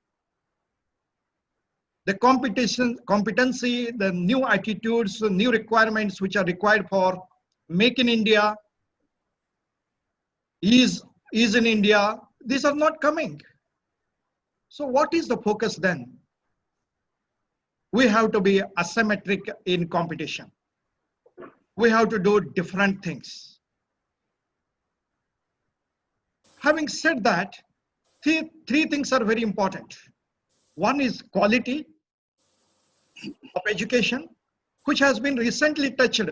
The competency, the new attitudes, the new requirements which are required for Make in India, is in India, these are not coming. So what is the focus then? We have to be asymmetric in competition. We have to do different things. Having said that, three things are very important. One is quality of education, which has been recently touched,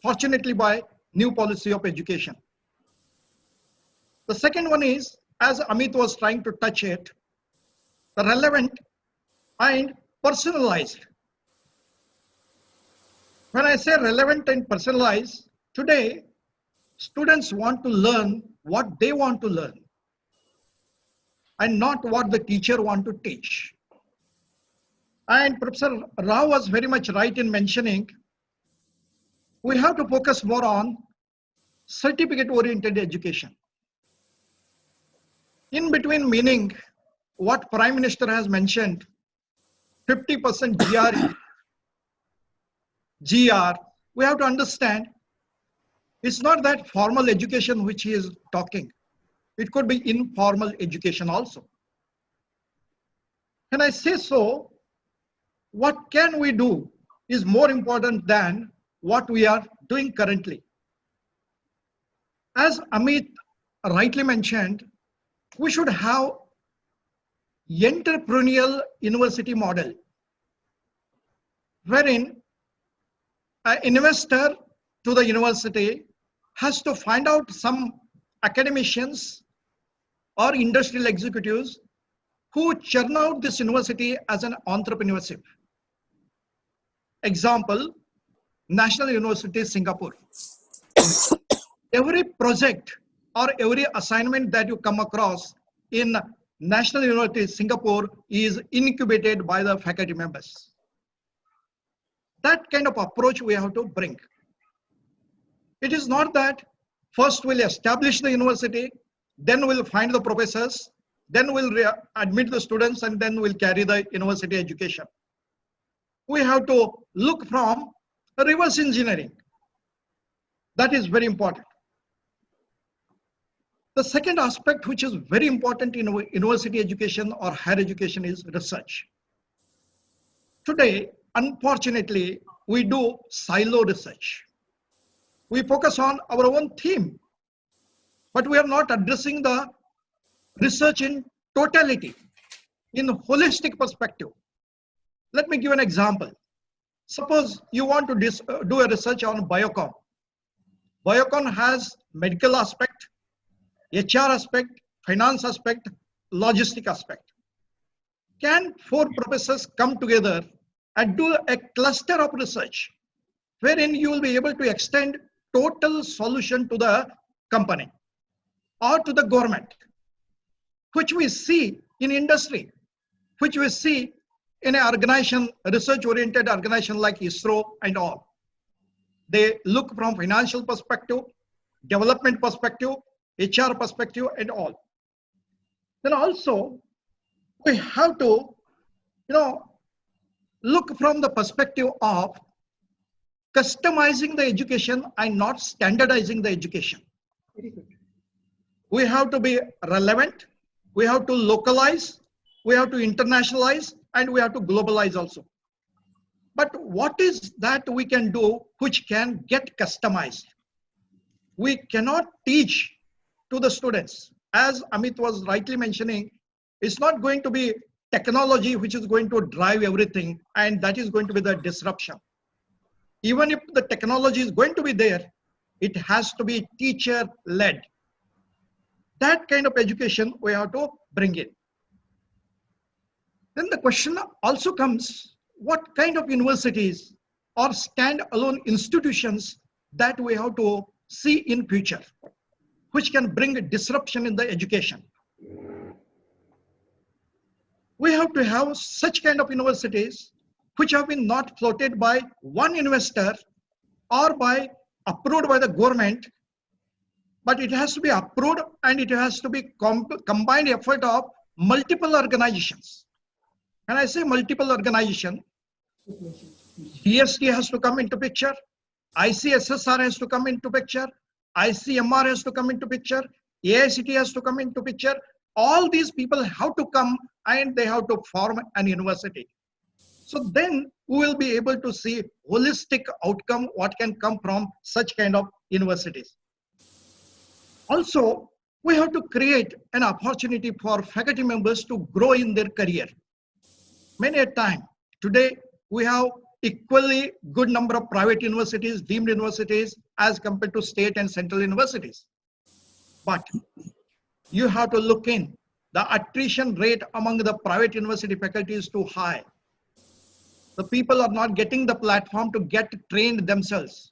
fortunately, by new policy of education. The second one is, as Amit was trying to touch it, the relevant and personalized. When I say relevant and personalized, today, students want to learn what they want to learn and not what the teacher want to teach. And Professor Rao was very much right in mentioning, we have to focus more on certificate-oriented education. In between meaning, what Prime Minister has mentioned, 50% GR, we have to understand, it's not that formal education which he is talking. It could be informal education also. When I say so, what can we do is more important than what we are doing currently. As Amit rightly mentioned, we should have entrepreneurial university model, wherein an investor to the university has to find out some academicians or industrial executives who churn out this university as an entrepreneurship. Example, National University Singapore. Every project or every assignment that you come across in National University Singapore is incubated by the faculty members. That kind of approach we have to bring. It is not that first we'll establish the university, then we'll find the professors, then we'll admit the students, and then we'll carry the university education. We have to look from reverse engineering. That is very important. The second aspect which is very important in university education or higher education is research. Today, unfortunately, we do silo research. We focus on our own theme, but we are not addressing the research in totality, in a holistic perspective. Let me give an example. Suppose you want to do a research on Biocon. Biocon has medical aspect, HR aspect, finance aspect, logistic aspect. Can 4 professors come together and do a cluster of research wherein you will be able to extend total solution to the company or to the government, which we see in industry, which we see in an organization, a research-oriented organization like ISRO and all. They look from financial perspective, development perspective, HR perspective and all. Then also, we have to, look from the perspective of customizing the education and not standardizing the education. Very good. We have to be relevant, we have to localize, we have to internationalize, and we have to globalize also. But what is that we can do which can get customized? We cannot teach to the students. As Amit was rightly mentioning, it's not going to be technology which is going to drive everything, and that is going to be the disruption. Even if the technology is going to be there, it has to be teacher-led. That kind of education we have to bring in. Then the question also comes, what kind of universities or stand-alone institutions that we have to see in future, which can bring a disruption in the education? We have to have such kind of universities which have been not floated by one investor or by approved by the government, but it has to be approved and it has to be combined effort of multiple organizations. When I say multiple organization, DST has to come into picture, ICSSR has to come into picture, ICMR has to come into picture, AICT has to come into picture. All these people have to come and they have to form an university. So then we will be able to see holistic outcome, what can come from such kind of universities. Also, we have to create an opportunity for faculty members to grow in their career. Many a time, today we have equally good number of private universities, deemed universities as compared to state and central universities. But you have to look in, the attrition rate among the private university faculty is too high. The people are not getting the platform to get trained themselves.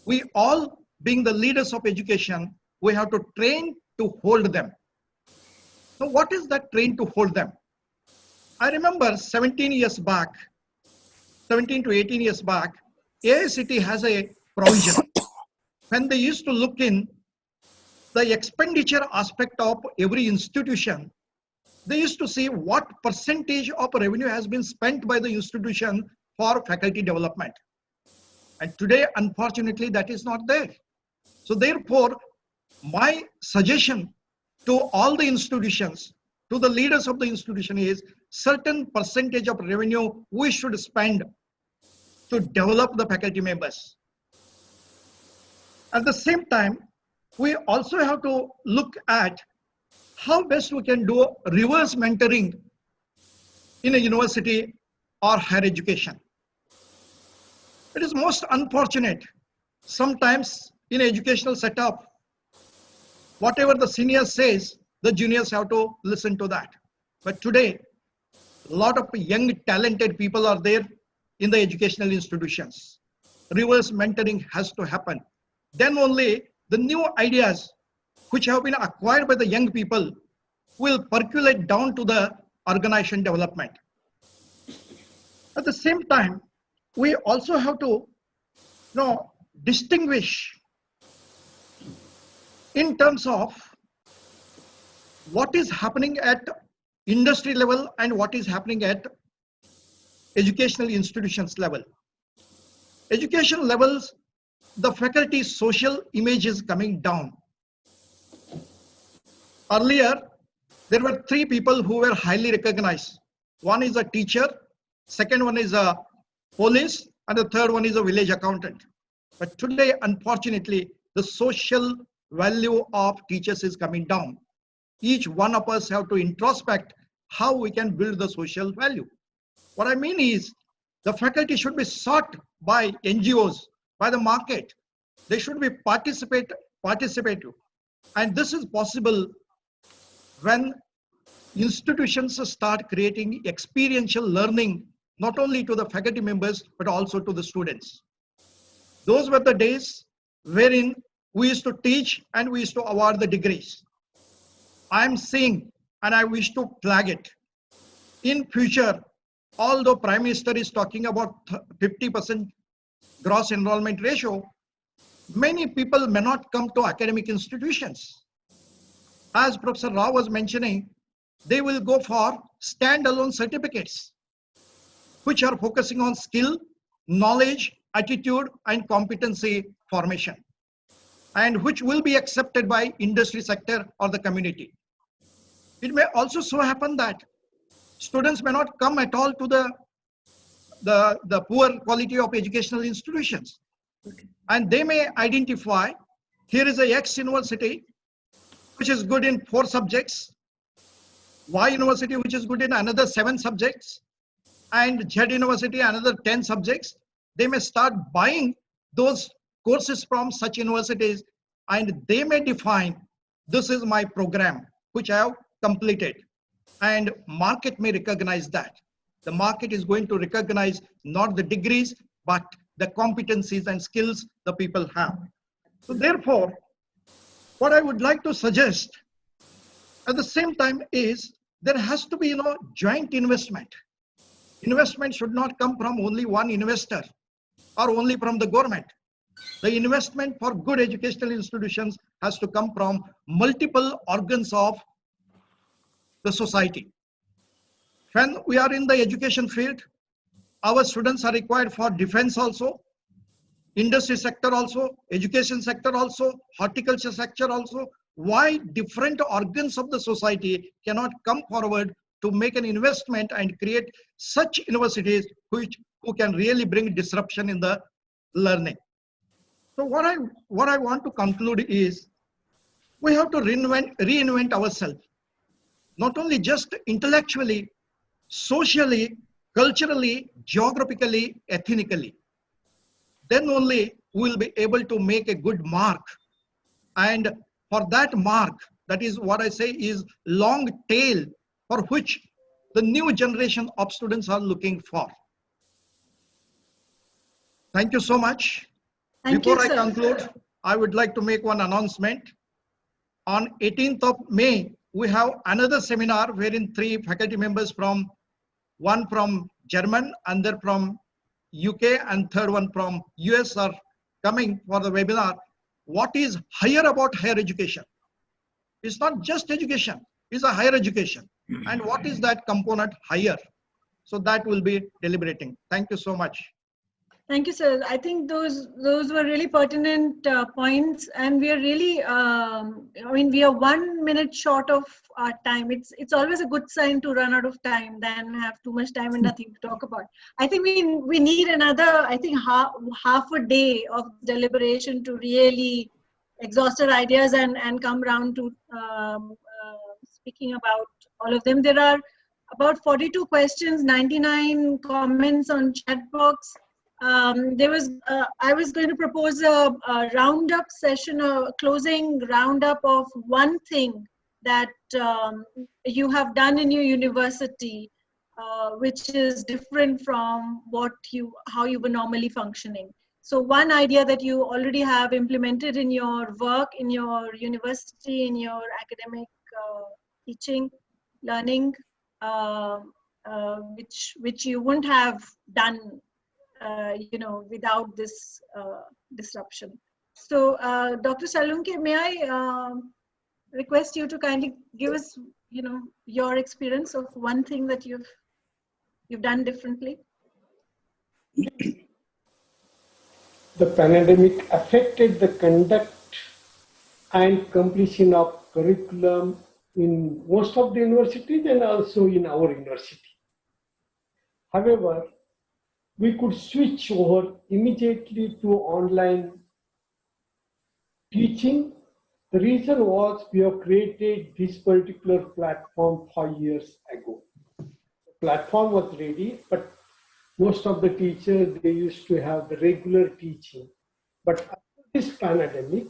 We all, being the leaders of education, we have to train to hold them. So what is that train to hold them? I remember 17 years back, 17 to 18 years back, AICT has a provision. When they used to look in the expenditure aspect of every institution, they used to see what percentage of revenue has been spent by the institution for faculty development. And today, unfortunately, that is not there. So therefore, my suggestion to all the institutions, to the leaders of the institution is certain percentage of revenue we should spend to develop the faculty members. At the same time, we also have to look at how best we can do reverse mentoring in a university or higher education. It is most unfortunate. Sometimes in educational setup, whatever the senior says, the juniors have to listen to that. But today, a lot of young, talented people are there in the educational institutions. Reverse mentoring has to happen. Then only the new ideas which have been acquired by the young people will percolate down to the organization development. At the same time, we also have to distinguish in terms of what is happening at industry level and what is happening at educational institutions level. Education levels, the faculty social image is coming down. Earlier, there were three people who were highly recognized. One is a teacher, second one is a police, and the third one is a village accountant. But today, unfortunately, the social value of teachers is coming down. Each one of us have to introspect how we can build the social value. What I mean is, the faculty should be sought by NGOs, by the market. They should be participative. And this is possible when institutions start creating experiential learning, not only to the faculty members, but also to the students. Those were the days wherein we used to teach and we used to award the degrees. I'm saying, and I wish to flag it, in future, although Prime Minister is talking about 50% gross enrollment ratio, many people may not come to academic institutions. As Professor Rao was mentioning, they will go for standalone certificates, which are focusing on skill, knowledge, attitude and competency formation, and which will be accepted by industry sector or the community. It may also so happen that students may not come at all to the poor quality of educational institutions. And they may identify, here is a X university, which is good in 4 subjects, Y university, which is good in another 7 subjects, and Z university, another 10 subjects. They may start buying those courses from such universities, and they may define, this is my program, which I have completed. And market may recognize that. The market is going to recognize not the degrees, but the competencies and skills the people have. So therefore, what I would like to suggest at the same time is there has to be, joint investment. Investment should not come from only one investor or only from the government. The investment for good educational institutions has to come from multiple organs of the society. When we are in the education field, our students are required for defense also, industry sector also, education sector also, horticulture sector also. Why different organs of the society cannot come forward to make an investment and create such universities who can really bring disruption in the learning? So what I want to conclude is we have to reinvent ourselves, not only just intellectually, socially, culturally, geographically, ethnically. Then only we will be able to make a good mark. And for that mark, that is what I say is long tail, for which the new generation of students are looking for. Thank you so much. Before I conclude, I would like to make one announcement. On 18th of May, we have another seminar wherein 3 faculty members one from German, another from UK, and third one from US are coming for the webinar. What is higher about higher education? It's not just education, it's a higher education. And what is that component higher? So that will be deliberating. Thank you so much. Thank you, sir. I think those were really pertinent points, and we are really, we are 1 minute short of our time. It's always a good sign to run out of time than have too much time and nothing to talk about. I think we need another, half a day of deliberation to really exhaust our ideas and come round to speaking about all of them. There are about 42 questions, 99 comments on chat box. I was going to propose a roundup session, a closing roundup of one thing that you have done in your university, which is different from how you were normally functioning. So one idea that you already have implemented in your work, in your university, in your academic teaching, learning, which you wouldn't have done without this disruption. So, Dr. Salunke, may I request you to kindly give us, your experience of one thing that you've done differently? The pandemic affected the conduct and completion of curriculum in most of the universities and also in our university. However, we could switch over immediately to online teaching. The reason was we have created this particular platform 5 years ago. The platform was ready, but most of the teachers, they used to have the regular teaching. But after this pandemic,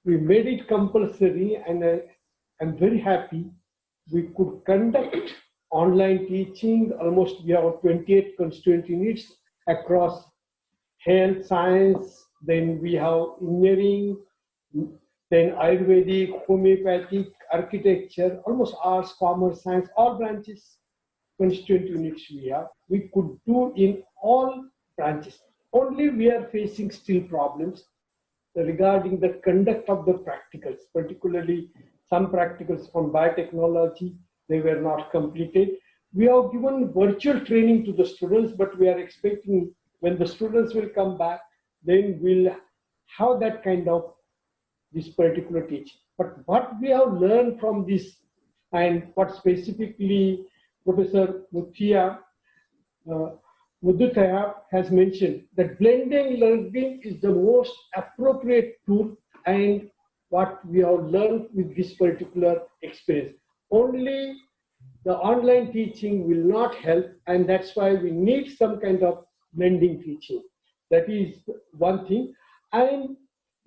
we made it compulsory, and I'm very happy we could conduct online teaching. Almost we have 28 constituent units across health, science, then we have engineering, then Ayurvedic, homeopathic, architecture, almost arts, commerce, science, all branches, constituent units we have. We could do in all branches. Only we are facing still problems regarding the conduct of the practicals, particularly some practicals from biotechnology, they were not completed. We have given virtual training to the students, but we are expecting when the students will come back, then we'll have that kind of this particular teaching. But what we have learned from this, and what specifically Professor Mudutaya has mentioned, that blended learning is the most appropriate tool, and what we have learned with this particular experience. Only the online teaching will not help, and that's why we need some kind of blending teaching. That is one thing. And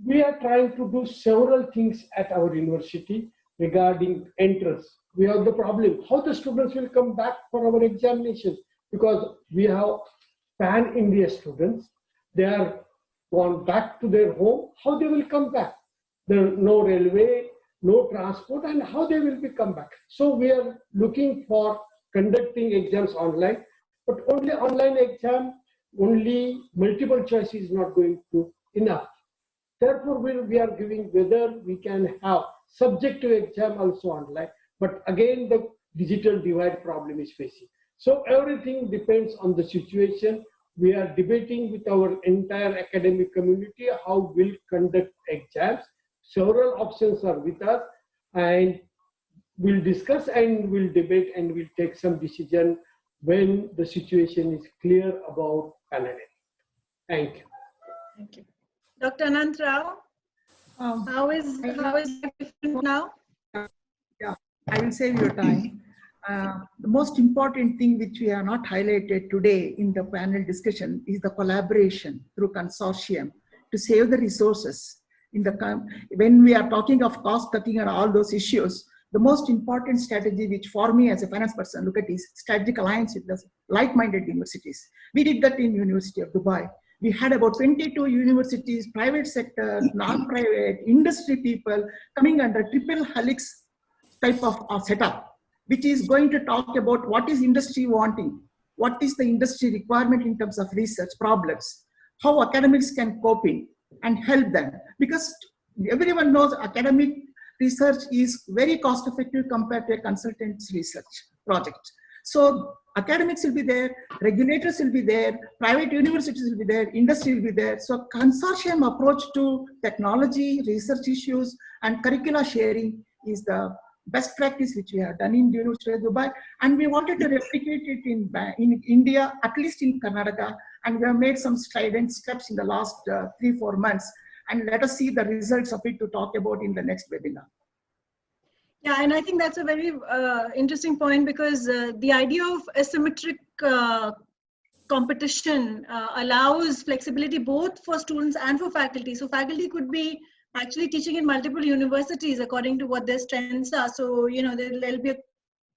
we are trying to do several things at our university regarding entrance. We have the problem, how the students will come back for our examinations, because we have pan-India students. They are gone back to their home. How they will come back? There is no railway, no transport, and how they will be come back. So we are looking for conducting exams online, but only online exam, only multiple choice is not going to enough. Therefore, we are giving whether we can have subjective exam also online, but again the digital divide problem is facing. So everything depends on the situation. We are debating with our entire academic community how we'll conduct exams. Several options are with us, and we'll discuss and we'll debate and we'll take some decision when the situation is clear about pandemic. Thank you. Thank you. Dr. Anant Rao, how is it different now? Yeah, I will save your time. The most important thing which we have not highlighted today in the panel discussion is the collaboration through consortium to save the resources. When we are talking of cost cutting and all those issues, the most important strategy which for me as a finance person look at is strategic alliance with the like-minded universities. We did that in University of Dubai. We had about 22 universities, private sector, non-private, industry people coming under triple helix type of setup, which is going to talk about what is industry wanting, what is the industry requirement in terms of research problems, how academics can cope in and help them. Because everyone knows academic research is very cost effective compared to a consultant's research project. So academics will be there, regulators will be there, private universities will be there, industry will be there. So consortium approach to technology, research issues, and curricula sharing is the best practice which we have done in University of Dubai, and we wanted to replicate it in India, at least in Karnataka, and we have made some strident steps in the last 3-4 months, and let us see the results of it to talk about in the next webinar. Yeah, and I think that's a very interesting point, because the idea of asymmetric competition allows flexibility both for students and for faculty. So faculty could be actually teaching in multiple universities according to what their strengths are. So, you know, there'll be a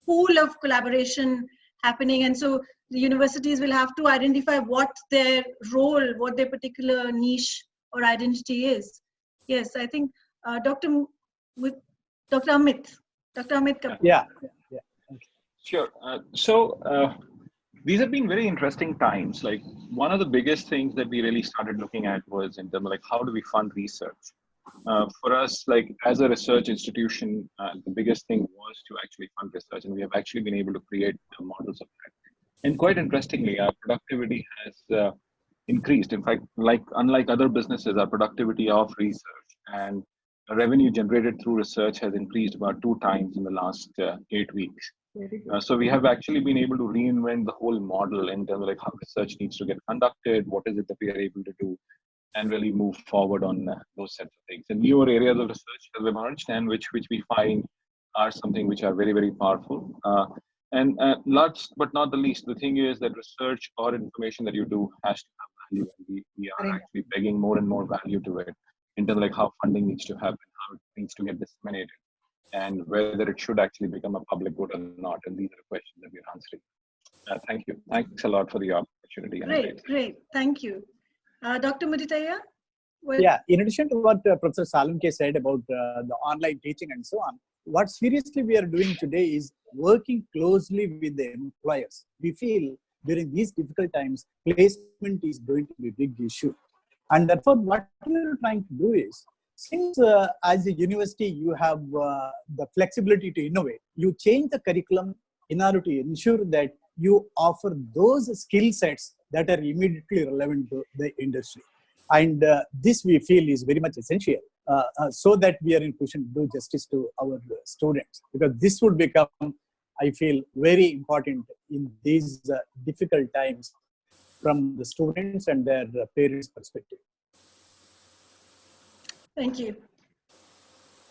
pool of collaboration happening. And so the universities will have to identify what their role, what their particular niche or identity is. Yes, I think Dr. Amit. Dr. Amit Kapoor. Yeah. Sure. These have been very interesting times. Like, one of the biggest things that we really started looking at was in terms of like, how do we fund research? For us, like as a research institution, the biggest thing was to actually fund research, and we have actually been able to create models of that. And quite interestingly, our productivity has increased. In fact, unlike other businesses, our productivity of research and revenue generated through research has increased about 2 times in the last 8 weeks. So we have actually been able to reinvent the whole model in terms of like how research needs to get conducted, what is it that we are able to do, and really move forward on those sets of things. And newer areas of research have emerged, and which we find are something which are very, very powerful. And last but not the least, the thing is that research or information that you do has to have value. And we are actually pegging more and more value to it in terms of like how funding needs to happen, how it needs to get disseminated, and whether it should actually become a public good or not. And these are the questions that we're answering. Thank you. Thanks a lot for the opportunity. Great. Thank you. Dr. Muditaya? Yeah, in addition to what Professor Salunke said about the online teaching and so on, what seriously we are doing today is working closely with the employers. We feel during these difficult times, placement is going to be a big issue. And therefore, what we are trying to do is, since as a university, you have the flexibility to innovate, you change the curriculum in order to ensure that you offer those skill sets that are immediately relevant to the industry. And this we feel is very much essential so that we are in position to do justice to our students, because this would become, I feel, very important in these difficult times from the students and their parents' perspective. Thank you.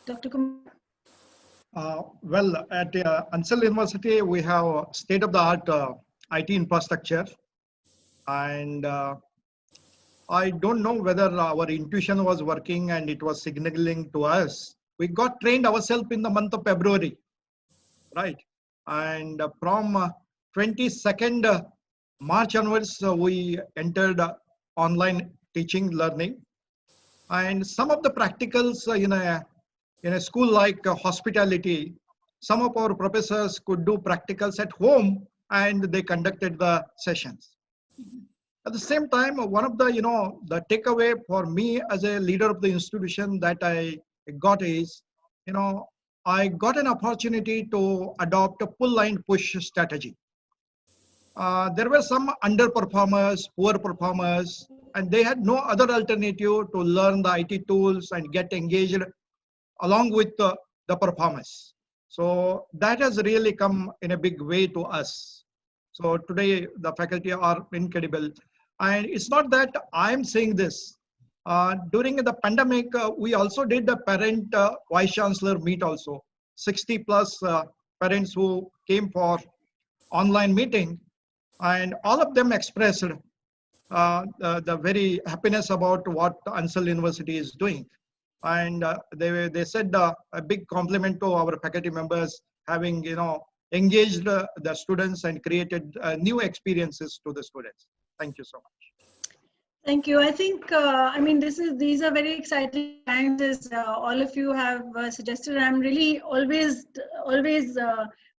Dr. Kumar? Well, at Ansel University, we have state-of-the-art IT infrastructure. And I don't know whether our intuition was working and it was signaling to us. We got trained ourselves in the month of February, right? And from 22nd March onwards, we entered online teaching, learning. And some of the practicals in a school like hospitality, some of our professors could do practicals at home and they conducted the sessions. At the same time, one of the, the takeaway for me as a leader of the institution that I got is, I got an opportunity to adopt a pull line push strategy. There were some underperformers, poor performers, and they had no other alternative to learn the IT tools and get engaged along with the performance. So that has really come in a big way to us. So today the faculty are incredible. And it's not that I'm saying this. During the pandemic, we also did the parent vice chancellor meet also. 60 plus parents who came for online meeting, and all of them expressed the very happiness about what Ansel University is doing. And they said a big compliment to our faculty members having engaged the students and created new experiences to the students. Thank you so much. Thank you. I think, these are very exciting times, as all of you have suggested. I'm really always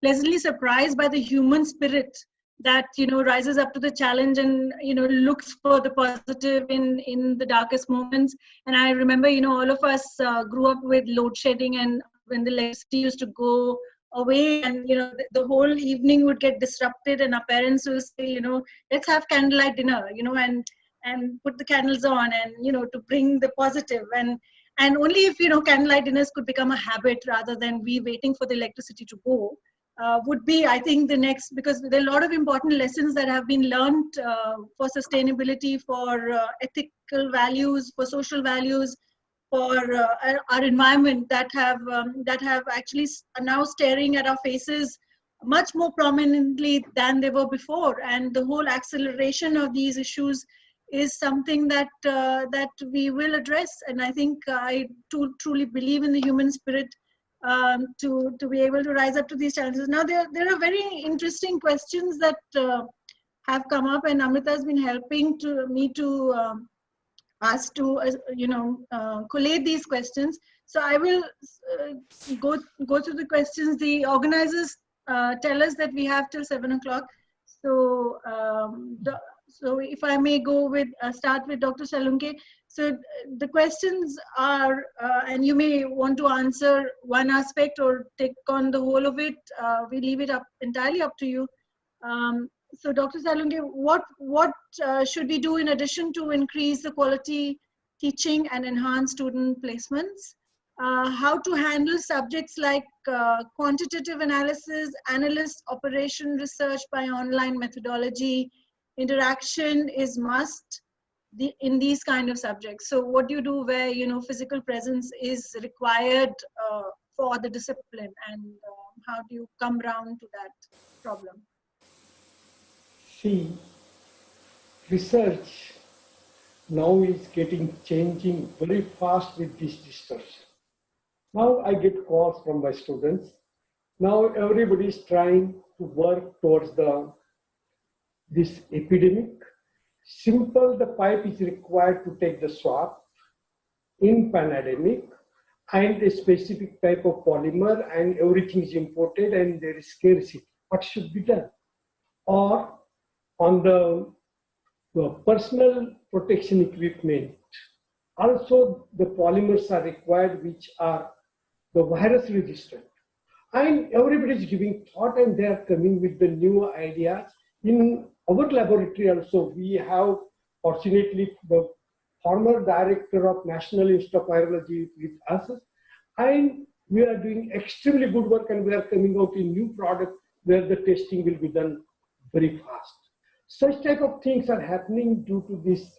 pleasantly surprised by the human spirit that, rises up to the challenge and, looks for the positive in the darkest moments. And I remember, all of us grew up with load shedding, and when the electricity used to go away and, the whole evening would get disrupted, and our parents will say, let's have candlelight dinner, and put the candles on and, to bring the positive. And only if, candlelight dinners could become a habit rather than we waiting for the electricity to go, would be, I think, the next, because there are a lot of important lessons that have been learned for sustainability, for ethical values, for social values, for our environment that have actually are now staring at our faces much more prominently than they were before. And the whole acceleration of these issues is something that we will address. And I think I truly believe in the human spirit to be able to rise up to these challenges. Now, there are very interesting questions that have come up, and Amrita has been helping me to us to collate these questions. So I will go through the questions. The organizers tell us that we have till 7 o'clock. So so if I may go with start with Dr. Salunke. So the questions are, and you may want to answer one aspect or take on the whole of it. We leave it entirely up to you. So Dr. Salunke, what should we do in addition to increase the quality teaching and enhance student placements? How to handle subjects like quantitative analysis, analyst operation research by online methodology, interaction is must in these kind of subjects. So what do you do where, physical presence is required for the discipline, and how do you come around to that problem? See, research now is changing very fast with this discussion. Now I get calls from my students. Now everybody is trying to work towards this epidemic. Simple, the pipe is required to take the swab in pandemic, and a specific type of polymer, and everything is imported and there is scarcity. What should be done? Or on the personal protection equipment, also the polymers are required which are the virus resistant. And everybody is giving thought, and they are coming with the new ideas in our laboratory also, we have fortunately the former director of National Institute of Virology with us, and we are doing extremely good work, and we are coming out in new product where the testing will be done very fast. Such type of things are happening due to this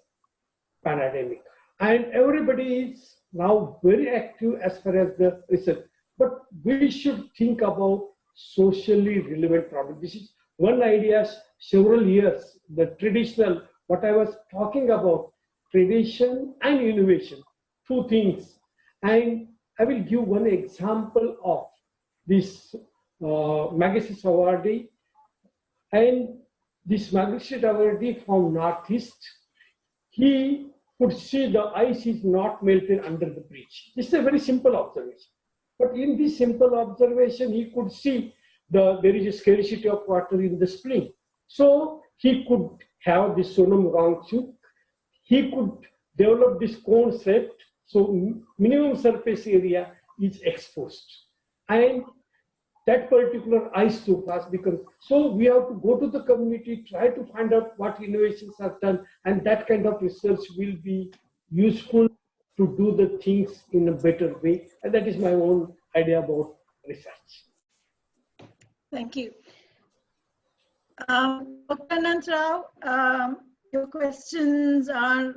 pandemic, and everybody is now very active as far as the research. But we should think about socially relevant product. This is one idea several years, the traditional, what I was talking about, tradition and innovation, two things. And I will give one example of this Magasis awardee. And this Magasis awardee from Northeast, he could see the ice is not melted under the bridge. This is a very simple observation. But in this simple observation, he could see there is a scarcity of water in the spring. So he could have this Sonam Wangchuk. He could develop this cone shaped, so minimum surface area is exposed. And that particular ice topaz becomes, so we have to go to the community, try to find out what innovations are done, and that kind of research will be useful to do the things in a better way. And that is my own idea about research. Thank you. Dr. Anant Rao, your questions are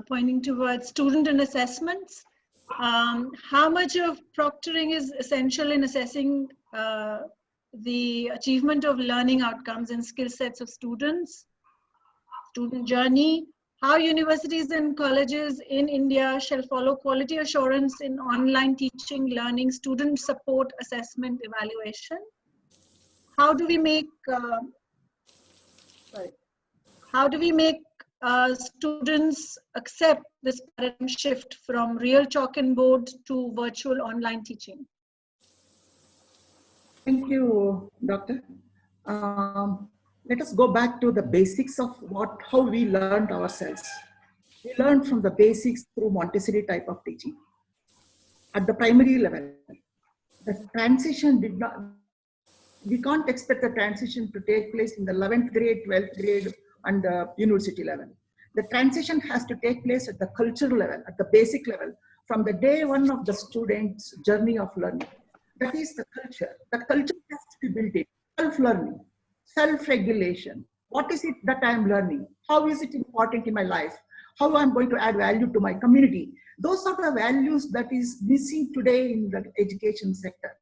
pointing towards student and assessments. How much of proctoring is essential in assessing the achievement of learning outcomes and skill sets of students, student journey, how universities and colleges in India shall follow quality assurance in online teaching, learning, student support, assessment, evaluation. How do we make, students accept this paradigm shift from real chalk and board to virtual online teaching? Thank you, Doctor. Let us go back to the basics of how we learned ourselves. We learned from the basics through Montessori type of teaching. At the primary level, the transition we can't expect the transition to take place in the 11th grade, 12th grade, and the university level. The transition has to take place at the cultural level, at the basic level, from the day one of the student's journey of learning. That is the culture. The culture has to be built in. Self-learning, self-regulation. What is it that I am learning? How is it important in my life? How I'm going to add value to my community? Those are the values that is missing today in the education sector.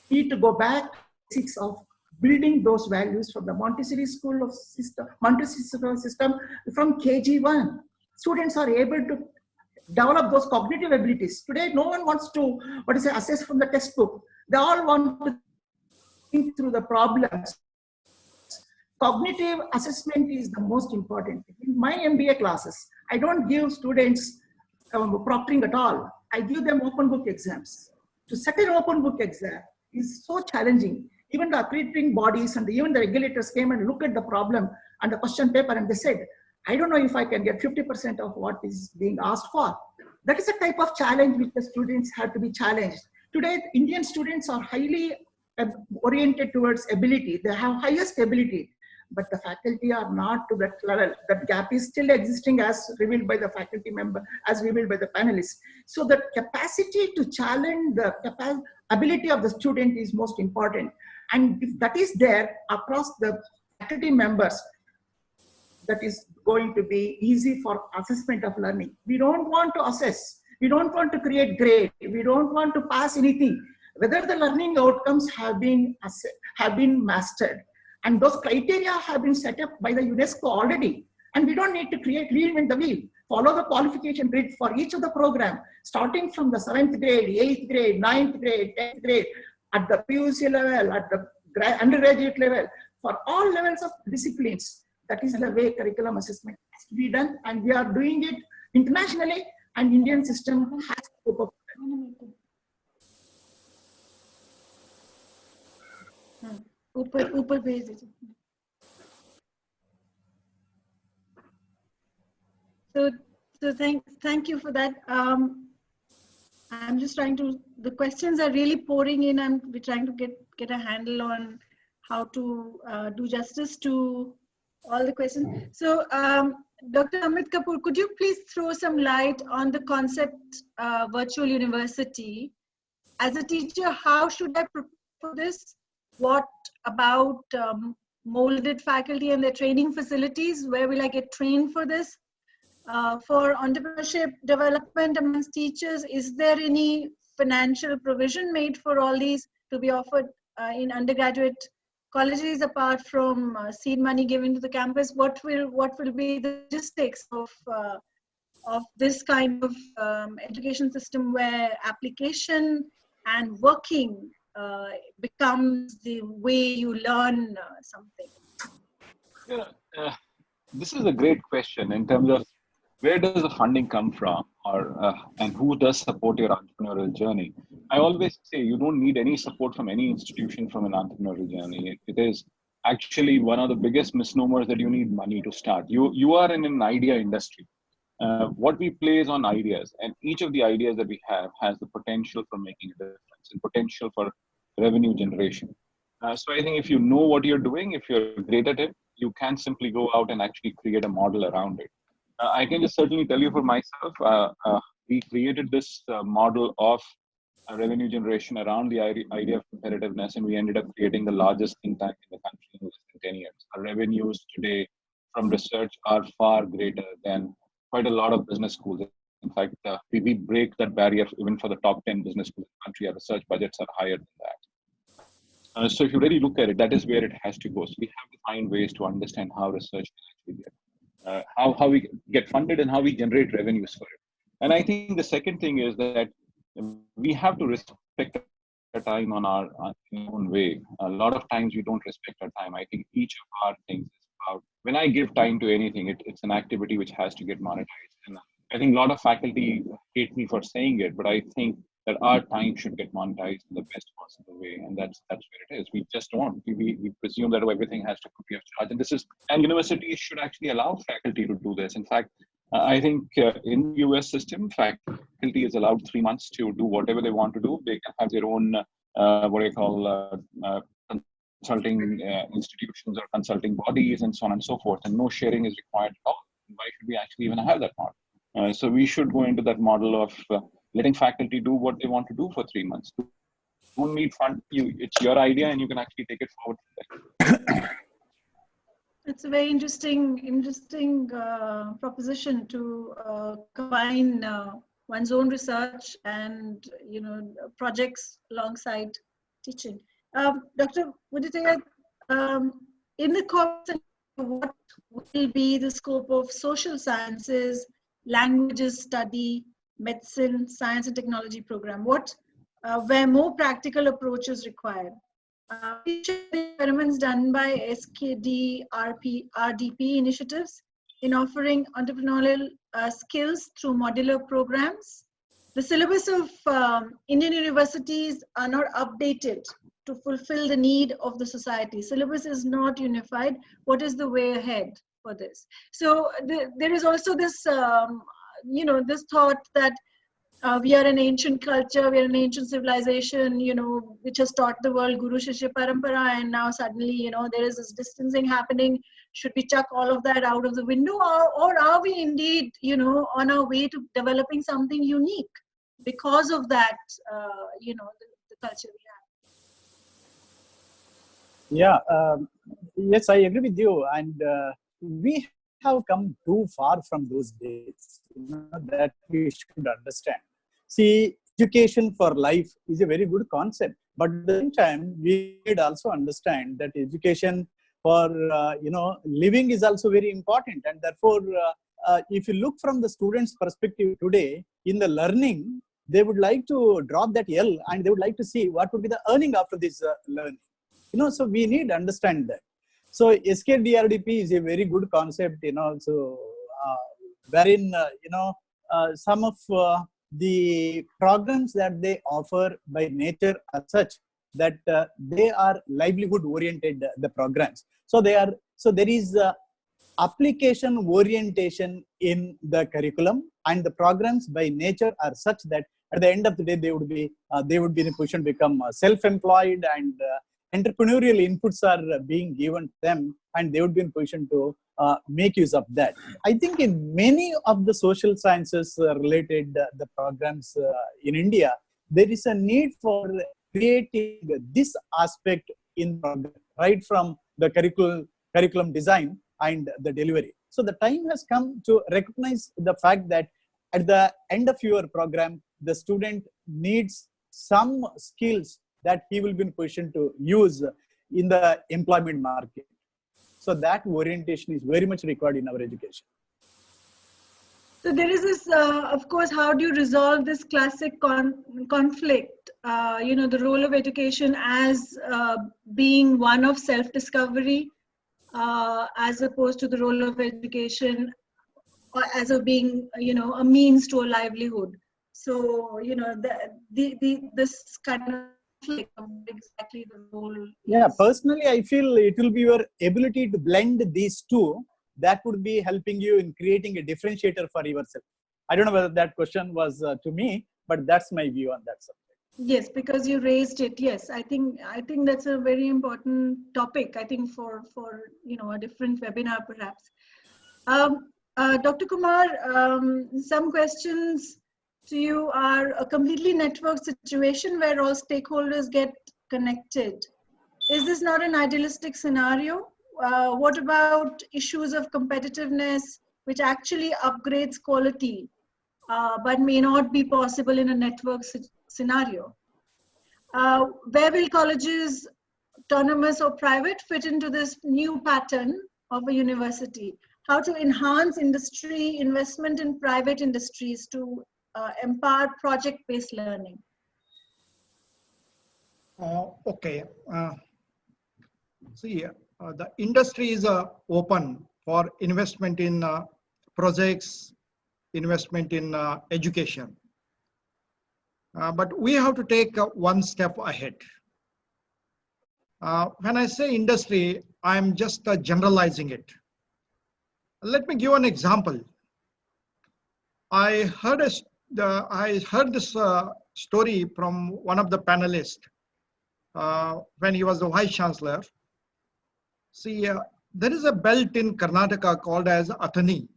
We need to go back to the basics of building those values from the Montessori school of system, Montessori system from KG1. Students are able to develop those cognitive abilities. Today, no one wants to, assess from the textbook. They all want to think through the problems. Cognitive assessment is the most important. In my MBA classes, I don't give students proctoring at all. I give them open book exams. To set an open book exam is so challenging. Even the accrediting bodies and even the regulators came and looked at the problem and the question paper and they said, I don't know if I can get 50% of what is being asked for. That is a type of challenge which the students have to be challenged. Today, Indian students are highly oriented towards ability. They have highest ability, but the faculty are not to that level. That gap is still existing as revealed by the faculty member, as revealed by the panelists. So the capacity to challenge the ability of the student is most important. And if that is there across the faculty members, that is going to be easy for assessment of learning. We don't want to assess. We don't want to create grade. We don't want to pass anything. Whether the learning outcomes have been mastered. And those criteria have been set up by the UNESCO already. And we don't need to reinvent the wheel. Follow the qualification grid for each of the program, starting from the 7th grade, 8th grade, 9th grade, 10th grade, at the PUC level, at the undergraduate level, for all levels of disciplines. That is the way curriculum assessment has to be done, and we are doing it internationally, and Indian system has to cope up. So thank you for that. I'm just trying to, the questions are really pouring in, and we're trying to get a handle on how to do justice to all the questions. So, Dr. Amit Kapoor, could you please throw some light on the concept virtual university? As a teacher, how should I prepare for this? What about molded faculty and their training facilities? Where will I get trained for this? For entrepreneurship development amongst teachers, is there any financial provision made for all these to be offered in undergraduate colleges apart from seed money given to the campus? What will be the logistics of this kind of education system where application and working becomes the way you learn something? Yeah, this is a great question in terms of where does the funding come from, or and who does support your entrepreneurial journey. I always say you don't need any support from any institution from an entrepreneurial journey. It is actually one of the biggest misnomers that you need money to start. You are in an idea industry. What we play is on ideas, and each of the ideas that we have has the potential for making a difference and potential for revenue generation. So I think if you know what you're doing, if you're great at it, you can simply go out and actually create a model around it. I can just certainly tell you for myself, we created this model of revenue generation around the idea of competitiveness, and we ended up creating the largest think tank in the country in less than 10 years. Our revenues today from research are far greater than quite a lot of business schools. In fact, we break that barrier even for the top 10 business schools in the country. Our research budgets are higher than that. So if you really look at it, that is where it has to go. So we have to find ways to understand how research can actually get. How we get funded and how we generate revenues for it. And I think the second thing is that we have to respect our time on our own way. A lot of times we don't respect our time. I think each of our things is about, when I give time to anything, it's an activity which has to get monetized. And I think a lot of faculty hate me for saying it, but I think that our time should get monetized in the best possible way, and that's where it is. We just don't. We presume that everything has to be free of charge, and universities should actually allow faculty to do this. In fact, I think in the US system, faculty is allowed 3 months to do whatever they want to do. They can have their own consulting institutions or consulting bodies and so on and so forth, and no sharing is required at all. Why should we actually even have that model? So we should go into that model of letting faculty do what they want to do for 3 months. Don't need fund. It's your idea, and you can actually take it forward. It's a very interesting proposition to combine one's own research and projects alongside teaching. Dr. Mudithaya, in the course, what will be the scope of social sciences, languages study, medicine, science and technology program? Where more practical approach is required? Experiments done by SKD RDP initiatives in offering entrepreneurial skills through modular programs. The syllabus of Indian universities are not updated to fulfill the need of the society. Syllabus is not unified. What is the way ahead for this? So there is also this, this thought that we are an ancient culture, we are an ancient civilization, which has taught the world Guru Shishya Parampara, and now suddenly, there is this distancing happening. Should we chuck all of that out of the window, or are we indeed, on our way to developing something unique because of that, the culture we have? Yeah, yes, I agree with you. And we have come too far from those days, that we should understand. See, education for life is a very good concept, but at the same time, we should also understand that education for, living is also very important. And therefore, if you look from the student's perspective today, in the learning, they would like to drop that L and they would like to see what would be the earning after this learning. So we need to understand that. So SKDRDP is a very good concept, wherein, some of the programs that they offer by nature are such that they are livelihood oriented, the programs. So there is application orientation in the curriculum, and the programs by nature are such that at the end of the day, they would be in a position to become self-employed and entrepreneurial inputs are being given to them, and they would be in position to make use of that. I think in many of the social sciences related the programs in India, there is a need for creating this aspect in program, right from the curriculum design and the delivery. So the time has come to recognize the fact that at the end of your program, the student needs some skills that he will be in position to use in the employment market. So that orientation is very much required in our education. So there is this, of course, how do you resolve this classic conflict? The role of education as being one of self-discovery, as opposed to the role of education as of being, a means to a livelihood. So, this kind of conflict of exactly the role. Yeah, personally, I feel it will be your ability to blend these two that would be helping you in creating a differentiator for yourself. I don't know whether that question was to me, but that's my view on that subject. Yes, because you raised it. Yes, I think that's a very important topic. I think for a different webinar perhaps. Dr. Kumar, some questions to you are a completely networked situation where all stakeholders get connected. Is this not an idealistic scenario? What about issues of competitiveness, which actually upgrades quality, but may not be possible in a network scenario? Where will colleges, autonomous or private, fit into this new pattern of a university? How to enhance industry investment in private industries to empower project-based learning? Okay. See, the industry is open for investment in projects, investment in education. But we have to take one step ahead. When I say industry, I'm just generalizing it. Let me give an example. I heard this story from one of the panelists when he was the Vice Chancellor. See, there is a belt in Karnataka called as Athani.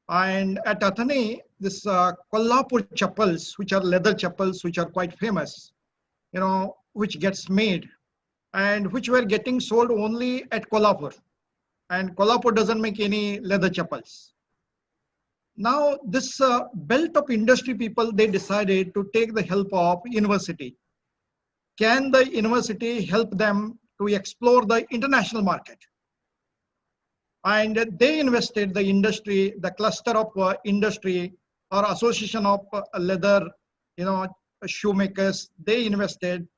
And at Athani, this Kolhapur chappals, which are leather chappals, which are quite famous, which gets made and which were getting sold only at Kolhapur. And Kolhapur doesn't make any leather chappals. Now, this belt of industry people, they decided to take the help of university. Can the university help them to explore the international market? And they invested the industry, the cluster of industry or association of leather, shoemakers, they invested,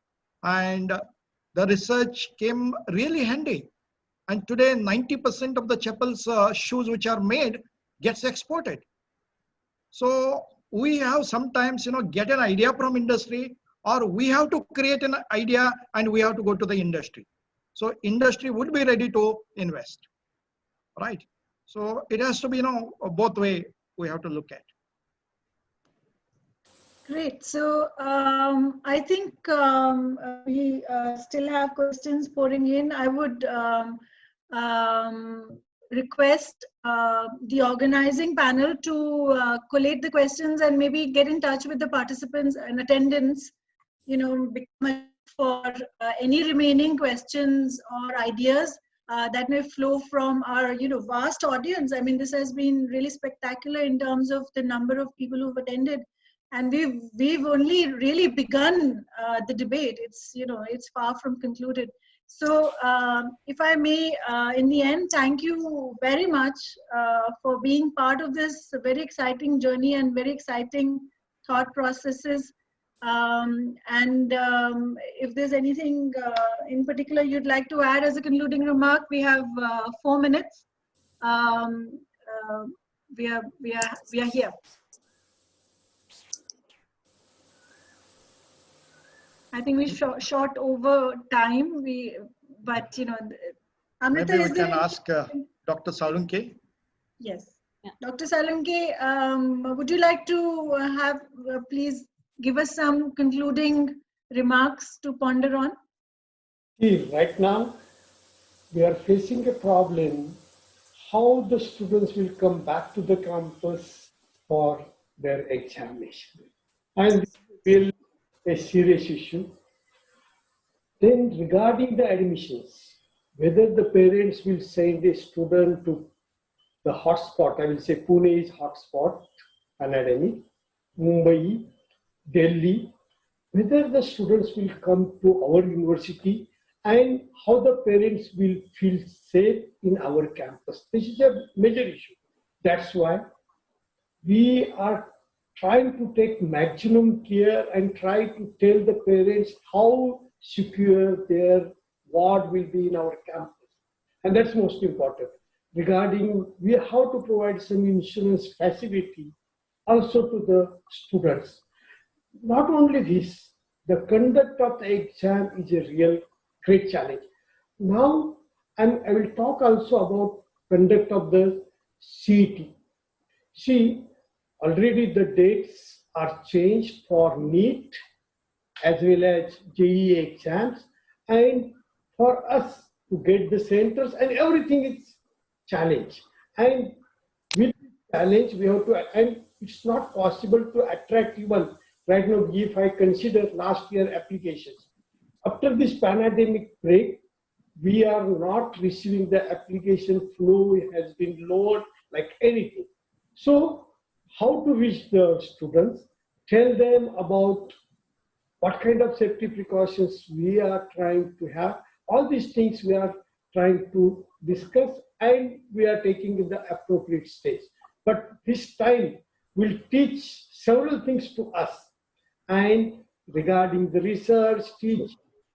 and the research came really handy. And today, 90% of the chappals shoes which are made gets exported. So we have sometimes, get an idea from industry, or we have to create an idea and we have to go to the industry. So industry would be ready to invest. Right. So it has to be, both way we have to look at. Great. So I think we still have questions pouring in. I would request the organizing panel to collate the questions and maybe get in touch with the participants and attendants, for any remaining questions or ideas that may flow from our, vast audience. I mean, this has been really spectacular in terms of the number of people who've attended, and we've only really begun the debate. It's, it's far from concluded. So, if I may, in the end, thank you very much for being part of this very exciting journey and very exciting thought processes. If there's anything in particular you'd like to add as a concluding remark, we have 4 minutes. We are here. I think we short over time. But Amrita, maybe we can ask Dr. Salunke. Yes, yeah. Dr. Salunke, would you like to have please give us some concluding remarks to ponder on? See, right now, we are facing a problem how the students will come back to the campus for their examination. And this will be a serious issue. Then regarding the admissions, whether the parents will send a student to the hotspot, I will say Pune is hotspot, academy, Mumbai, Delhi, whether the students will come to our university and how the parents will feel safe in our campus. This is a major issue. That's why we are trying to take maximum care and try to tell the parents how secure their ward will be in our campus. And that's most important. Regarding how to provide some insurance facility also to the students. Not only this, the conduct of the exam is a real great challenge. Now, I will talk also about conduct of the CET. See, already the dates are changed for NEET as well as JEE exams, and for us to get the centers, and everything is challenge. And with this challenge, we have to, and it's not possible to attract even right now. If I consider last year applications, after this pandemic break, we are not receiving the application flow. It has been lowered like anything. So how to reach the students, tell them about what kind of safety precautions we are trying to have. All these things we are trying to discuss and we are taking in the appropriate stage. But this time will teach several things to us and regarding the research, teach,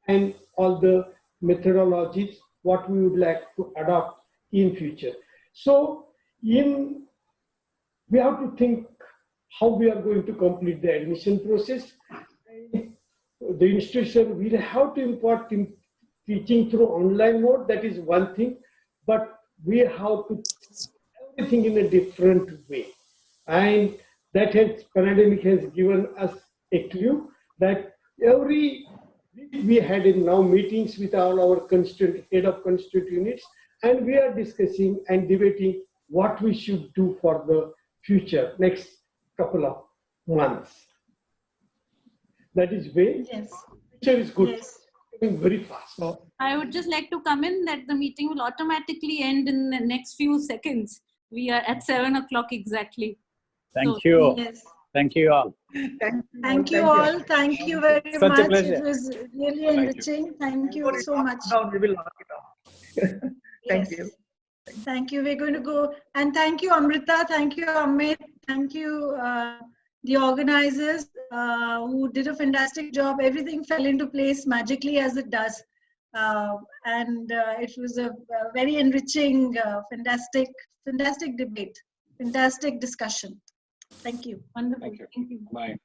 and all the methodologies, what we would like to adopt in future. So we have to think how we are going to complete the admission process. The institution will have to impart teaching through online mode, that is one thing, but we have to do everything in a different way. And that pandemic has given us a clue that every week we had now meetings with all our head of constituent units, and we are discussing and debating what we should do for the future, next couple of months. That is way. Yes. Future is good. Yes. Very fast. So, I would just like to come in that the meeting will automatically end in the next few seconds. We are at 7 o'clock exactly. Thank you. Yes. Thank you all. Thank you all. Thank you very Such a much. pleasure. It was really enriching. Thank you so much. Now we will knock it off. Thank Yes. you. Thank you. We're going to go. And thank you, Amrita. Thank you, Amit. Thank you, the organizers who did a fantastic job. Everything fell into place magically as it does. And it was a very enriching, fantastic debate, fantastic discussion. Thank you. Wonderful. Thank you. Thank you. Bye.